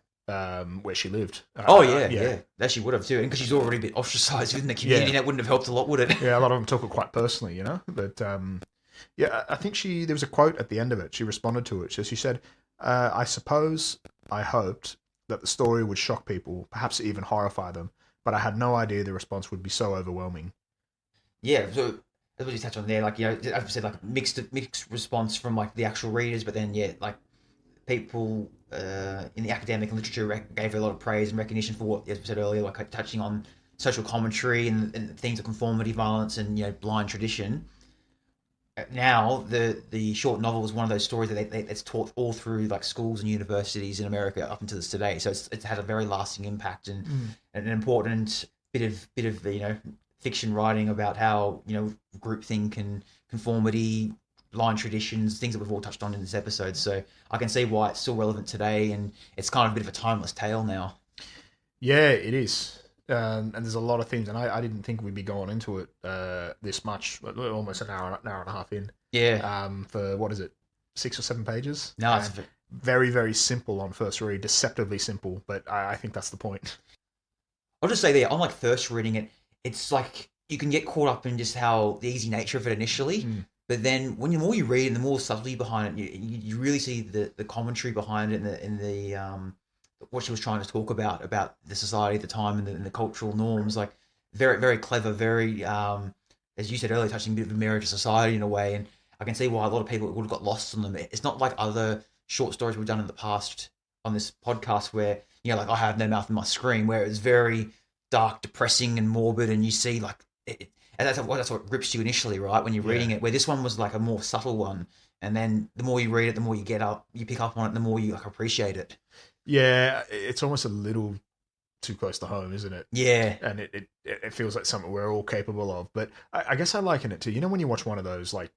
where she lived. That she would have too, because she's already a bit ostracized within the community. That wouldn't have helped a lot, would it? Yeah, a lot of them took it quite personally, But I think there was a quote at the end of it. She responded to it. So she said, "I suppose I hoped that the story would shock people, perhaps even horrify them, but I had no idea the response would be so overwhelming." Yeah, so. That's what you touched on there, like, as I said, like mixed response from like the actual readers, but then like people in the academic and literature gave her a lot of praise and recognition for what, as we said earlier, like touching on social commentary and themes of conformity, violence, and blind tradition. Now the short novel is one of those stories that it's taught all through like schools and universities in America up until this today. So it's had a very lasting impact and an important bit of fiction writing about how groupthink and conformity, blind traditions, things that we've all touched on in this episode. So I can see why it's still relevant today, and it's kind of a bit of a timeless tale now. Yeah, it is, and there's a lot of things, and I didn't think we'd be going into it this much. Almost an hour and a half in. Yeah. For what is it, 6 or 7 pages? No, it's very, very simple on first read, deceptively simple, but I think that's the point. I'll just say there, on like first reading it. It's like you can get caught up in just how the easy nature of it initially, but then the more you read and the more subtlety behind it, you really see the commentary behind it and the what she was trying to talk about the society at the time and the cultural norms. Like very, very clever, very as you said earlier, touching a bit of American society in a way. And I can see why a lot of people would have got lost on them. It's not like other short stories we've done in the past on this podcast where like I Have No Mouth in My Screen, where it's very dark, depressing, and morbid, and you see like it, and that's what grips you initially, right? When you're reading it, where this one was like a more subtle one, and then the more you read it, the more you pick up on it, the more you like appreciate it. Yeah, it's almost a little too close to home, isn't it? Yeah, and it feels like something we're all capable of. But I guess I liken it to when you watch one of those like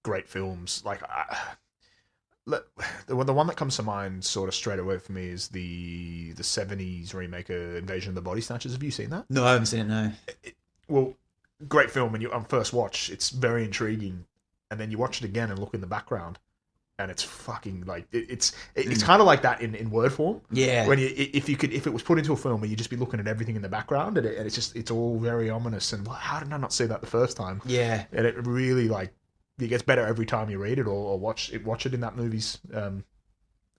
great films, like the one that comes to mind sort of straight away for me is the 70s remake of Invasion of the Body Snatchers. Have you seen that? No, I haven't seen it, no. Well, great film, and on first watch, it's very intriguing, and then you watch it again and look in the background, and it's fucking like it's kind of like that in word form. Yeah. When if it was put into a film where you just be looking at everything in the background, and it's all very ominous, and how did I not see that the first time? Yeah. And it really like. It gets better every time you read it or watch it in that movie's the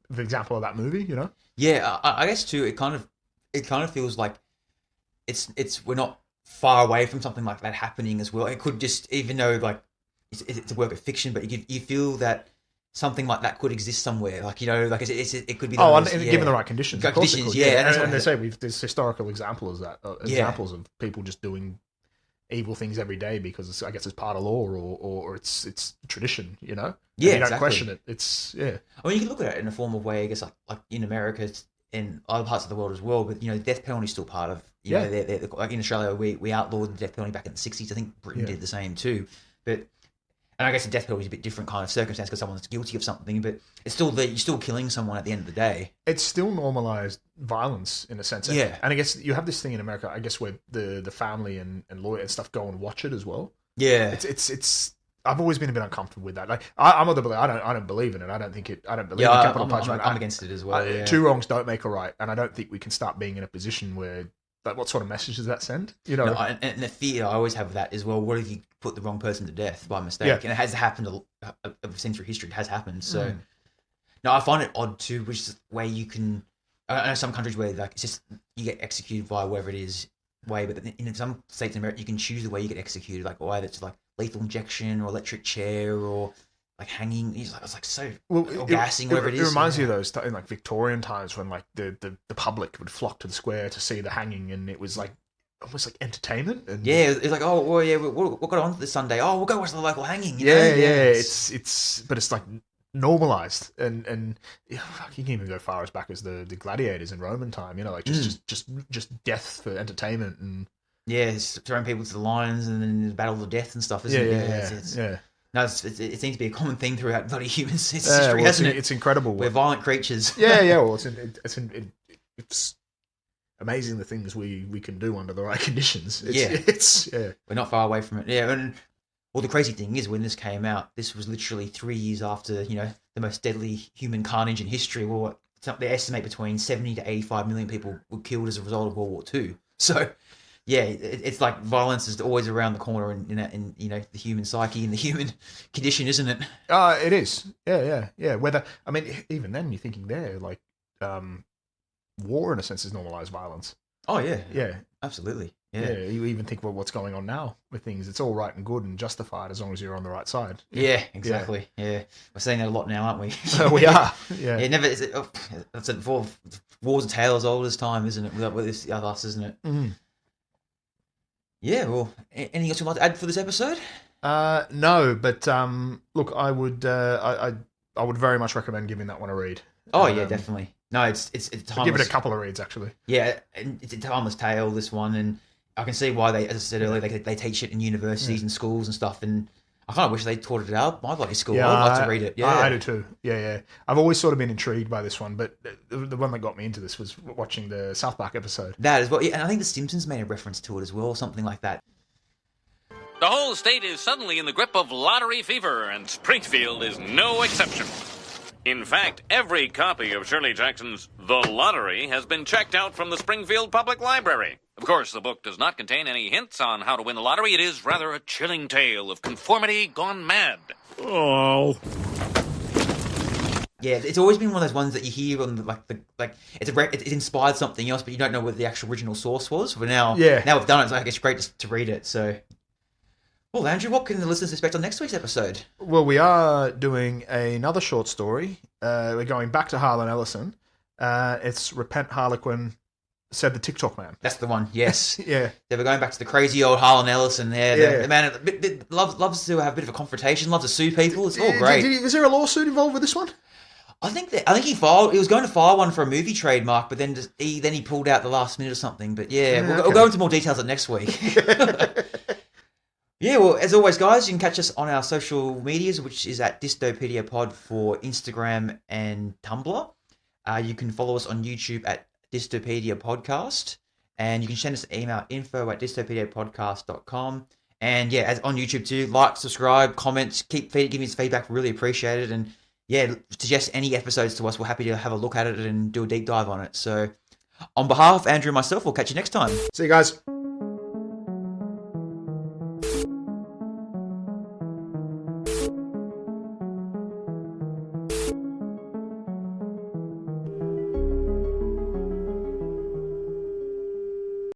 example of that movie, Yeah, I guess too. It kind of feels like it's we're not far away from something like that happening as well. It could just, even though like it's a work of fiction, but you feel that something like that could exist somewhere. Like like it could be. Given the right conditions. Of course it could. Yeah. And they say there's historical examples of people just doing evil things every day because I guess it's part of law or it's tradition, Yeah, and you don't question it. It's I mean, you can look at it in a form of way, I guess, like in America and other parts of the world as well. But the death penalty is still part of. They're, like in Australia, we outlawed the death penalty back in the 60s. I think Britain did the same too. But and I guess the death penalty is a bit different kind of circumstance because someone's guilty of something, but it's still you're still killing someone at the end of the day. It's still normalized violence in a sense. Yeah. And I guess you have this thing in America, I guess, where the family and lawyer and stuff go and watch it as well. Yeah. It's I've always been a bit uncomfortable with that. Like I'm of the belief, I don't believe in it. I don't believe in capital punishment. I'm against it as well. Two wrongs don't make a right, and I don't think we can start being in a position where. Like, what sort of message does that send? And the fear I always have of that as well. What if you put the wrong person to death by mistake? Yeah. And it has happened. I've seen through history, it has happened. So No, I find it odd too, which is where you can. I know some countries where like it's just you get executed by whatever it is way, but in some states in America you can choose the way you get executed, like whether it's like lethal injection or electric chair or like hanging. It's like so or gassing, whatever it is. It reminds me of those in like Victorian times when like the public would flock to the square to see the hanging, and it was like almost like entertainment. And yeah, it's like, oh well, yeah, what got on this Sunday? Oh, we'll go watch the local hanging. You know? It's but it's like normalized, and yeah, you can even go far as back as the gladiators in Roman time. You know, like just death for entertainment and throwing people to the lions and then the battle of death and stuff. Isn't it? Yeah. No, it seems to be a common thing throughout bloody human history, hasn't it? It's incredible. We're violent creatures. Well, it's amazing the things we can do under the right conditions. We're not far away from it. Yeah, and well, the crazy thing is when this came out, this was literally 3 years after the most deadly human carnage in history. Well, they estimate between 70 to 85 million people were killed as a result of World War II. So. Yeah, it's like violence is always around the corner in the human psyche and the human condition, isn't it? It is. Yeah. Whether even then you're thinking there like war in a sense is normalized violence. Oh yeah, absolutely. Yeah, you even think about what's going on now with things. It's all right and good and justified as long as you're on the right side. Yeah, exactly. Yeah, we're seeing that a lot now, aren't we? We are. Yeah. I've said before, war's a tale as old as time, isn't it? With this us, isn't it? Mm-hmm. Yeah, well, anything else you'd like to add for this episode? No, but look, I would very much recommend giving that one a read. Oh yeah, definitely. No, it's timeless. Give it a couple of reads actually. Yeah, and it's a timeless tale, this one, and I can see why as I said earlier, they teach it in universities and schools and stuff, and I kind of wish they taught it out my bloody school. Yeah, I'd like to read it. Yeah, I do too. Yeah. I've always sort of been intrigued by this one, but the one that got me into this was watching the South Park episode. That as well, yeah, and I think The Simpsons made a reference to it as well, something like that. The whole state is suddenly in the grip of lottery fever, and Springfield is no exception. In fact, every copy of Shirley Jackson's The Lottery has been checked out from the Springfield Public Library. Of course, the book does not contain any hints on how to win the lottery. It is rather a chilling tale of conformity gone mad. Oh. Yeah, it's always been one of those ones that you hear on it inspired something else, but you don't know what the actual original source was. But now we've done it, so it's great to read it. So, well, Andrew, what can the listeners expect on next week's episode? Well, we are doing another short story. We're going back to Harlan Ellison. It's Repent Harlequin Said the TikTok Man. That's the one, yes. Yeah. We're going back to the crazy old Harlan Ellison there. Yeah. The man loves to have a bit of a confrontation, loves to sue people. It's all great. Is there a lawsuit involved with this one? I think he was going to file one for a movie trademark, but then he pulled out the last minute or something. But we'll go into more details next week. Yeah, well, as always, guys, you can catch us on our social medias, which is at Dystopedia Pod for Instagram and Tumblr. You can follow us on YouTube at Dystopedia Podcast, and you can send us an email, info@dystopediapodcast.com. And yeah, as on YouTube too, like, subscribe, comment, keep giving us feedback, really appreciate it. And yeah, suggest any episodes to us. We're happy to have a look at it and do a deep dive on it. So on behalf of Andrew and myself, we'll catch you next time. See you guys.